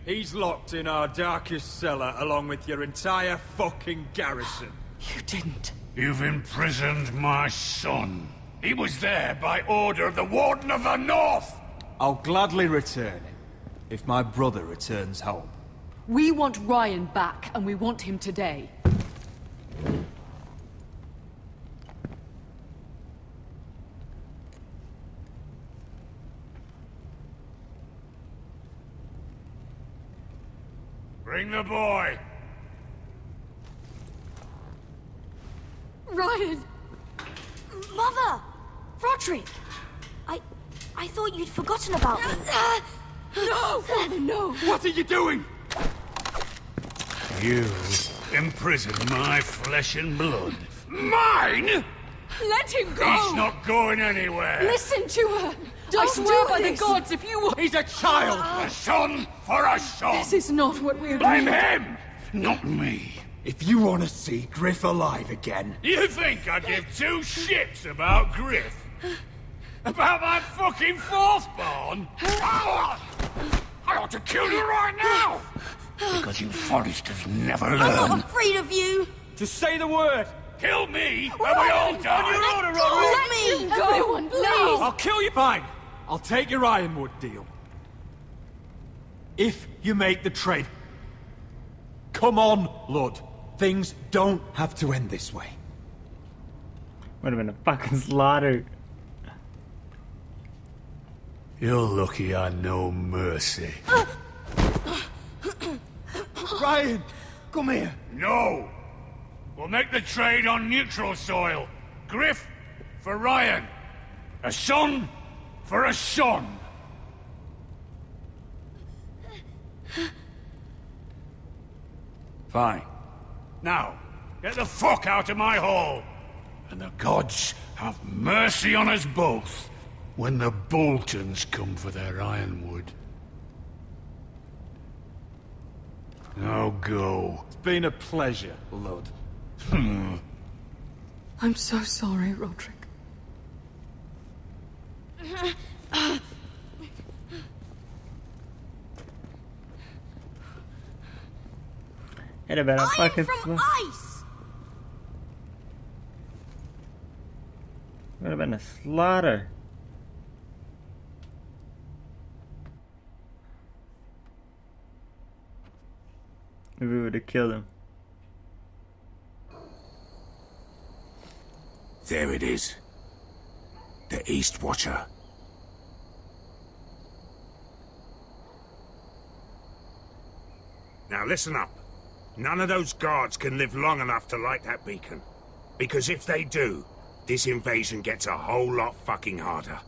[SPEAKER 2] He's locked in our darkest cellar along with your entire fucking garrison.
[SPEAKER 14] You didn't.
[SPEAKER 12] You've imprisoned my son. He was there by order of the Warden of the North.
[SPEAKER 2] I'll gladly return him, if my brother returns home.
[SPEAKER 20] We want Ryan back, and we want him today.
[SPEAKER 12] Bring the boy.
[SPEAKER 14] Ryan!
[SPEAKER 5] Mother! Roderick! I thought you'd forgotten about me.
[SPEAKER 14] No! Father, no!
[SPEAKER 2] What are you doing?
[SPEAKER 12] You imprisoned my flesh and blood. Mine?
[SPEAKER 14] Let him go!
[SPEAKER 12] He's not going anywhere.
[SPEAKER 14] Listen to her!
[SPEAKER 20] I swear by the gods, if you...
[SPEAKER 2] He's a child!
[SPEAKER 12] A son for a son!
[SPEAKER 14] This is not what we're
[SPEAKER 12] Blame
[SPEAKER 14] doing.
[SPEAKER 12] him, not me.
[SPEAKER 2] If you want to see Griff alive again...
[SPEAKER 12] You think I give two shits about Griff? About my fucking fourth-born? I ought to kill you right now! Because you Forresters never learn.
[SPEAKER 5] I'm not afraid of you!
[SPEAKER 2] Just say the word!
[SPEAKER 12] Kill me, and we all die!
[SPEAKER 2] On your order, Roderick!
[SPEAKER 5] Let me!
[SPEAKER 14] Everyone, please!
[SPEAKER 2] I'll kill you! Fine! I'll take your Ironwood deal. If you make the trade. Come on, Lud. Things don't have to end this way.
[SPEAKER 1] Would have been a fucking slaughter.
[SPEAKER 12] You're lucky I know mercy.
[SPEAKER 2] Ryan, come here.
[SPEAKER 12] No! We'll make the trade on neutral soil. Griff for Ryan. A son for a son. Fine. Now, get the fuck out of my hall. And the gods have mercy on us both when the Boltons come for their Ironwood. Now go.
[SPEAKER 2] It's been a pleasure, Lud.
[SPEAKER 14] I'm so sorry, Roderick.
[SPEAKER 1] It'd have been a fucking
[SPEAKER 5] from ice!
[SPEAKER 1] Would have been a slaughter. If we would have killed him.
[SPEAKER 15] There it is. The East Watcher. Now listen up. None of those guards can live long enough to light that beacon. Because if they do, this invasion gets a whole lot fucking harder.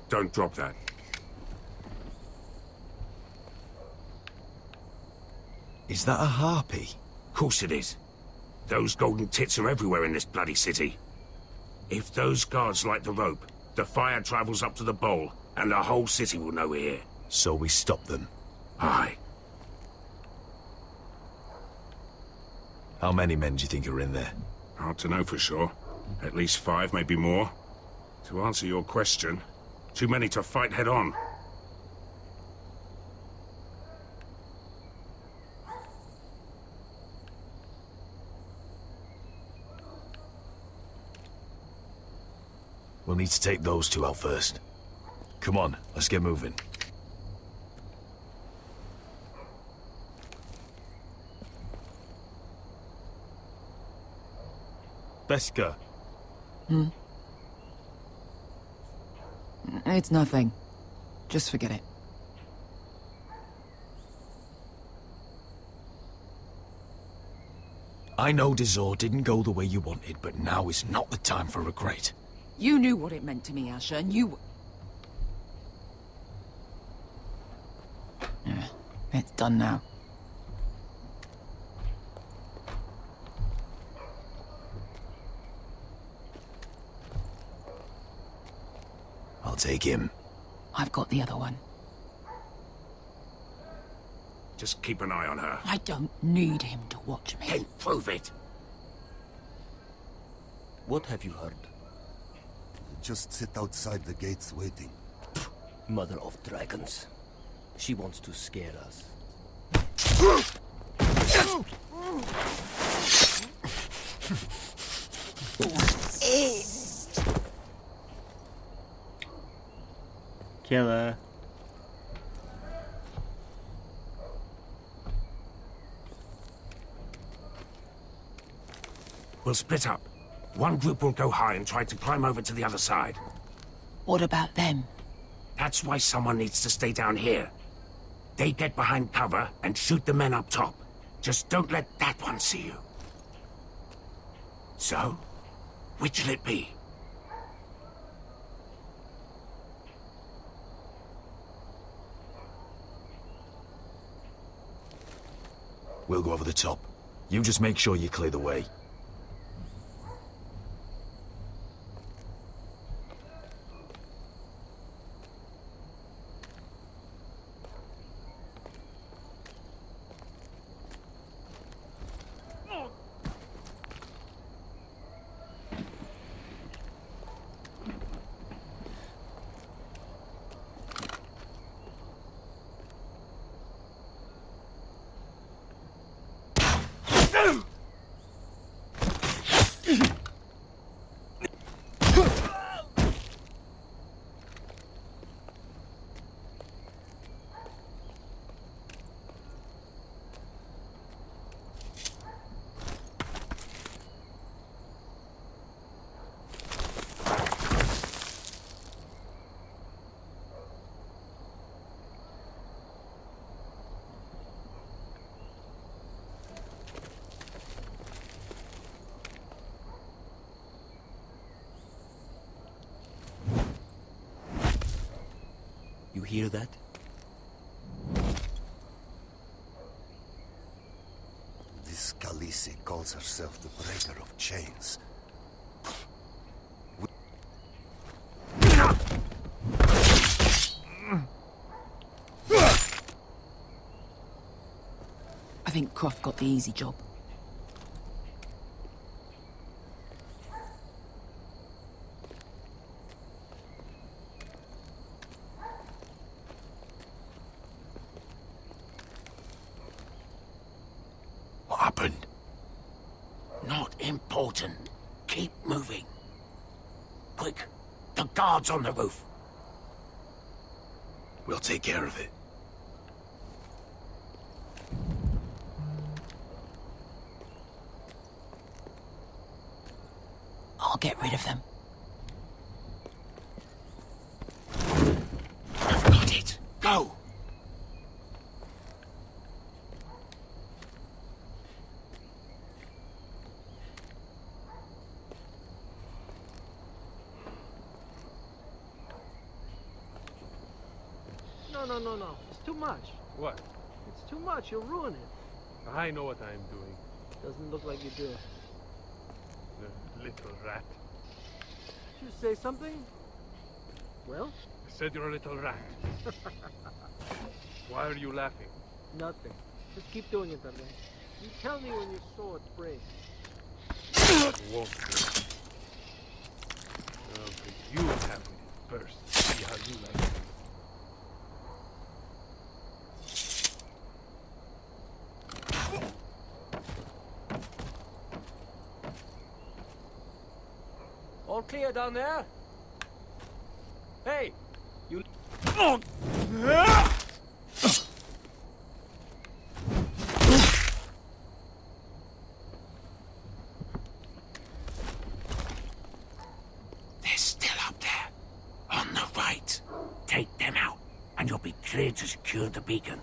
[SPEAKER 15] Don't drop that.
[SPEAKER 13] Is that a harpy?
[SPEAKER 15] Course it is. Those golden tits are everywhere in this bloody city. If those guards light the rope, the fire travels up to the bowl, and the whole city will know we're here.
[SPEAKER 13] So we stop them?
[SPEAKER 15] Aye.
[SPEAKER 13] How many men do you think are in there?
[SPEAKER 15] Hard to know for sure. At least 5, maybe more. To answer your question, too many to fight head on.
[SPEAKER 13] We'll need to take those 2 out first. Come on, let's get moving.
[SPEAKER 23] Beskha.
[SPEAKER 10] It's nothing. Just forget it.
[SPEAKER 13] I know Dazor didn't go the way you wanted, but now is not the time for regret.
[SPEAKER 10] You knew what it meant to me, Asher, and you... Yeah, it's done now.
[SPEAKER 13] I'll take him.
[SPEAKER 10] I've got the other one.
[SPEAKER 15] Just keep an eye on her.
[SPEAKER 10] I don't need him to watch me.
[SPEAKER 15] Then prove it.
[SPEAKER 3] What have you heard?
[SPEAKER 22] Just sit outside the gates waiting.
[SPEAKER 3] Mother of dragons. She wants to scare us.
[SPEAKER 1] Kill her.
[SPEAKER 15] We'll split up. One group will go high and try to climb over to the other side.
[SPEAKER 10] What about them?
[SPEAKER 15] That's why someone needs to stay down here. They get behind cover and shoot the men up top. Just don't let that one see you. So, which'll it be?
[SPEAKER 13] We'll go over the top. You just make sure you clear the way.
[SPEAKER 3] You hear that?
[SPEAKER 22] This Khaleesi calls herself the Breaker of Chains.
[SPEAKER 10] I think Croft got the easy job.
[SPEAKER 15] What happened? Not important. Keep moving. Quick, the guards on the roof.
[SPEAKER 13] We'll take care of it.
[SPEAKER 10] get rid of them.
[SPEAKER 11] I've got it. Go!
[SPEAKER 4] No. It's too much.
[SPEAKER 18] What?
[SPEAKER 4] It's too much. You'll ruin it.
[SPEAKER 18] I know what I'm doing.
[SPEAKER 4] Doesn't look like you do.
[SPEAKER 18] The little rat.
[SPEAKER 4] Did you say something? Well?
[SPEAKER 18] I said you're a little rat. Why are you laughing?
[SPEAKER 4] Nothing. Just keep doing it that way. You tell me when your sword breaks.
[SPEAKER 18] Won't break. Okay, you have it first. See how you like it.
[SPEAKER 4] All clear down there? Hey! You...
[SPEAKER 11] They're still up there. On the right. Take them out, and you'll be cleared to secure the beacon.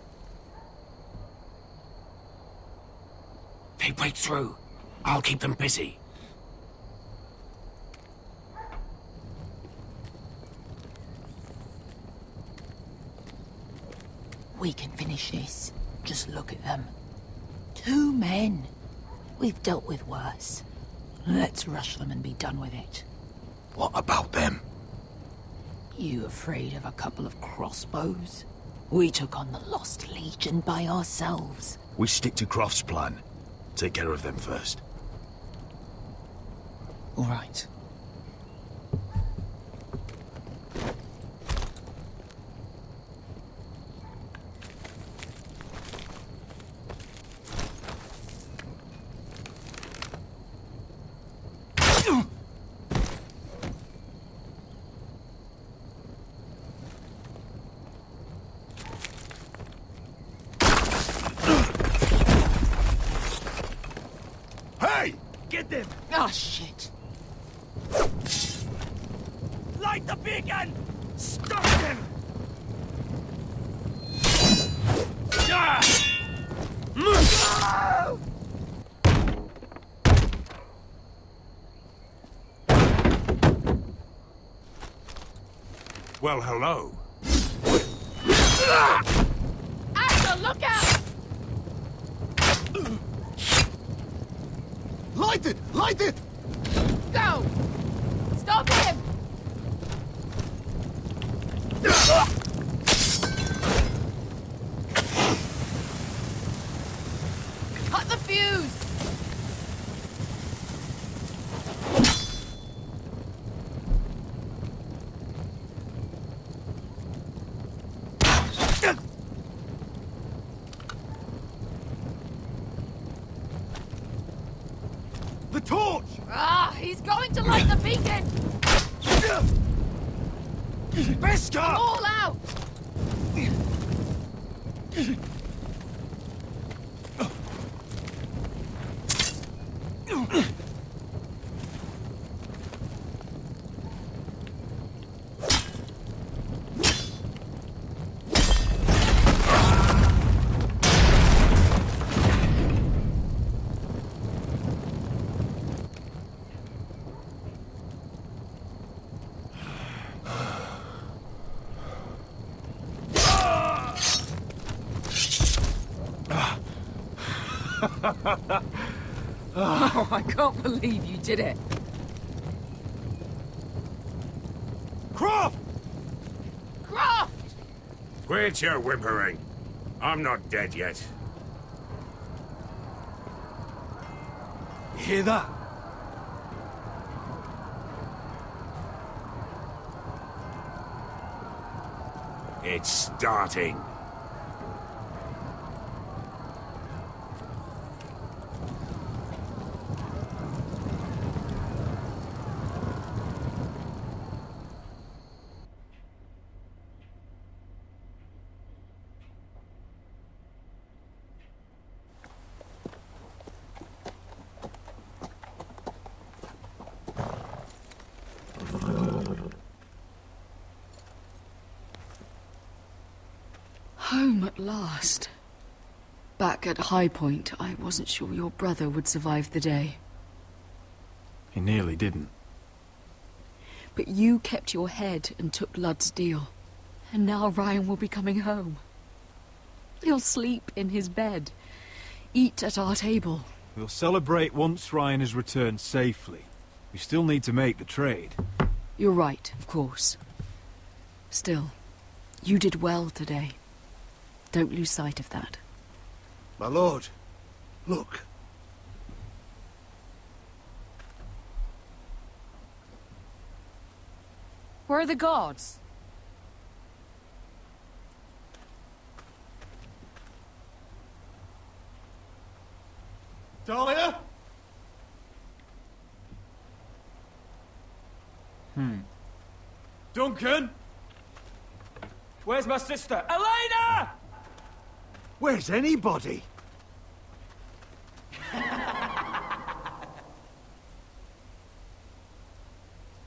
[SPEAKER 11] They break through. I'll keep them busy.
[SPEAKER 10] We can finish this. Just look at them. 2 men. We've dealt with worse. Let's rush them and be done with it.
[SPEAKER 11] What about them?
[SPEAKER 10] You afraid of a couple of crossbows? We took on the Lost Legion by ourselves.
[SPEAKER 11] We stick to Croft's plan. Take care of them first.
[SPEAKER 10] All right.
[SPEAKER 11] Hey! Get them!
[SPEAKER 10] Oh, shit.
[SPEAKER 11] Light the beacon! Stop them!
[SPEAKER 15] Well, hello.
[SPEAKER 17] Asher, look out!
[SPEAKER 11] Light it! Light it!
[SPEAKER 17] Go! Stop him! Cut the fuse!
[SPEAKER 11] The torch!
[SPEAKER 17] Ah, he's going to light the beacon!
[SPEAKER 11] Beskar!
[SPEAKER 17] All out!
[SPEAKER 20] Oh, I can't believe you did it.
[SPEAKER 11] Croft!
[SPEAKER 17] Croft!
[SPEAKER 15] Quit your whimpering. I'm not dead yet.
[SPEAKER 11] You hear that?
[SPEAKER 15] It's starting.
[SPEAKER 20] last. Back at High Point, I wasn't sure your brother would survive the day.
[SPEAKER 13] He nearly didn't.
[SPEAKER 20] But you kept your head and took Ludd's deal. And now Ryan will be coming home. He'll sleep in his bed, eat at our table.
[SPEAKER 13] We'll celebrate once Ryan has returned safely. We still need to make the trade.
[SPEAKER 20] You're right, of course. Still, you did well today. Don't lose sight of that.
[SPEAKER 16] My lord, look.
[SPEAKER 6] Where are the guards?
[SPEAKER 16] Talia?
[SPEAKER 23] Duncan? Where's my sister? Elena!
[SPEAKER 16] Where's anybody?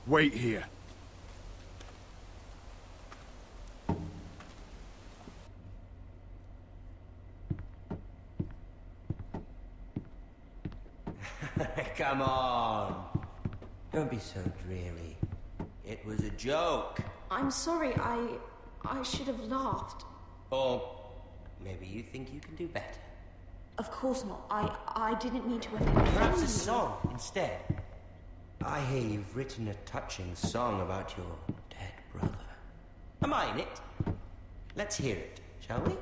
[SPEAKER 13] Wait here.
[SPEAKER 3] Come on. Don't be so dreary. It was a joke.
[SPEAKER 5] I'm sorry, I should have laughed.
[SPEAKER 3] Or maybe you think you can do better.
[SPEAKER 5] Of course not. I didn't mean to offend you.
[SPEAKER 3] Perhaps a song instead. I hear you've written a touching song about your dead brother. Am I in it? Let's hear it, shall we?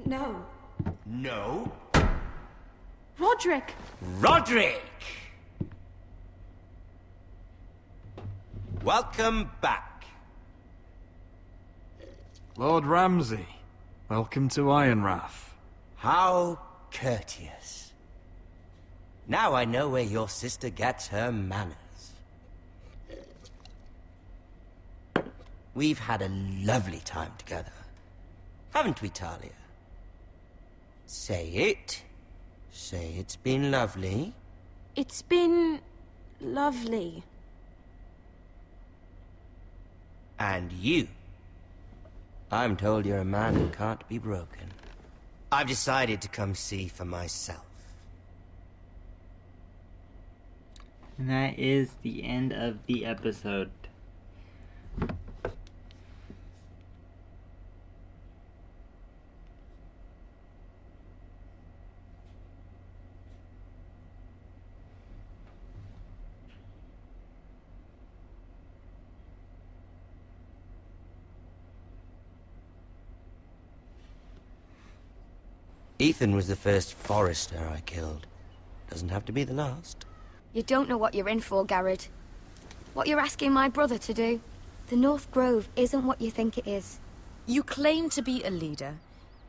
[SPEAKER 5] No.
[SPEAKER 3] No?
[SPEAKER 5] Roderick!
[SPEAKER 3] Roderick! Welcome back.
[SPEAKER 13] Lord Ramsay, welcome to Ironrath.
[SPEAKER 3] How courteous. Now I know where your sister gets her manners. We've had a lovely time together. Haven't we, Talia? Say it. Say it's been lovely.
[SPEAKER 5] It's been lovely.
[SPEAKER 3] And you. I'm told you're a man who can't be broken. I've decided to come see for myself.
[SPEAKER 1] And that is the end of the episode.
[SPEAKER 3] Ethan was the first Forrester I killed. Doesn't have to be the last.
[SPEAKER 8] You don't know what you're in for, Garrett. What you're asking my brother to do. The North Grove isn't what you think it is.
[SPEAKER 6] You claim to be a leader,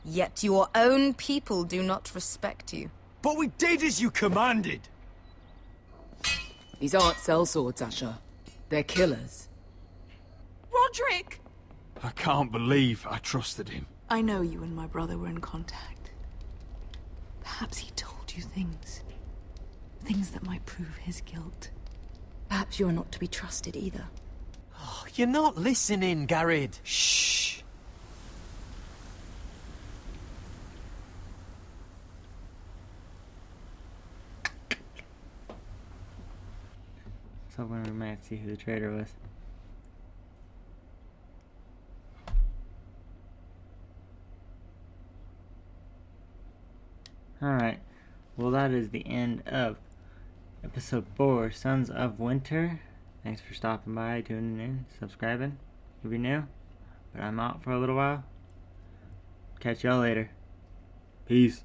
[SPEAKER 6] yet your own people do not respect you.
[SPEAKER 23] But we did as you commanded.
[SPEAKER 10] These aren't sellswords, Asher. They're killers.
[SPEAKER 14] Roderick!
[SPEAKER 13] I can't believe I trusted him.
[SPEAKER 14] I know you and my brother were in contact. Perhaps he told you things. Things that might prove his guilt.
[SPEAKER 5] Perhaps you're not to be trusted either.
[SPEAKER 7] Oh, you're not listening, Garrett.
[SPEAKER 3] Shh.
[SPEAKER 1] So when we might see who the traitor was. Alright, well that is the end of episode 4, Sons of Winter. Thanks for stopping by, tuning in, subscribing if you're new. But I'm out for a little while. Catch y'all later. Peace.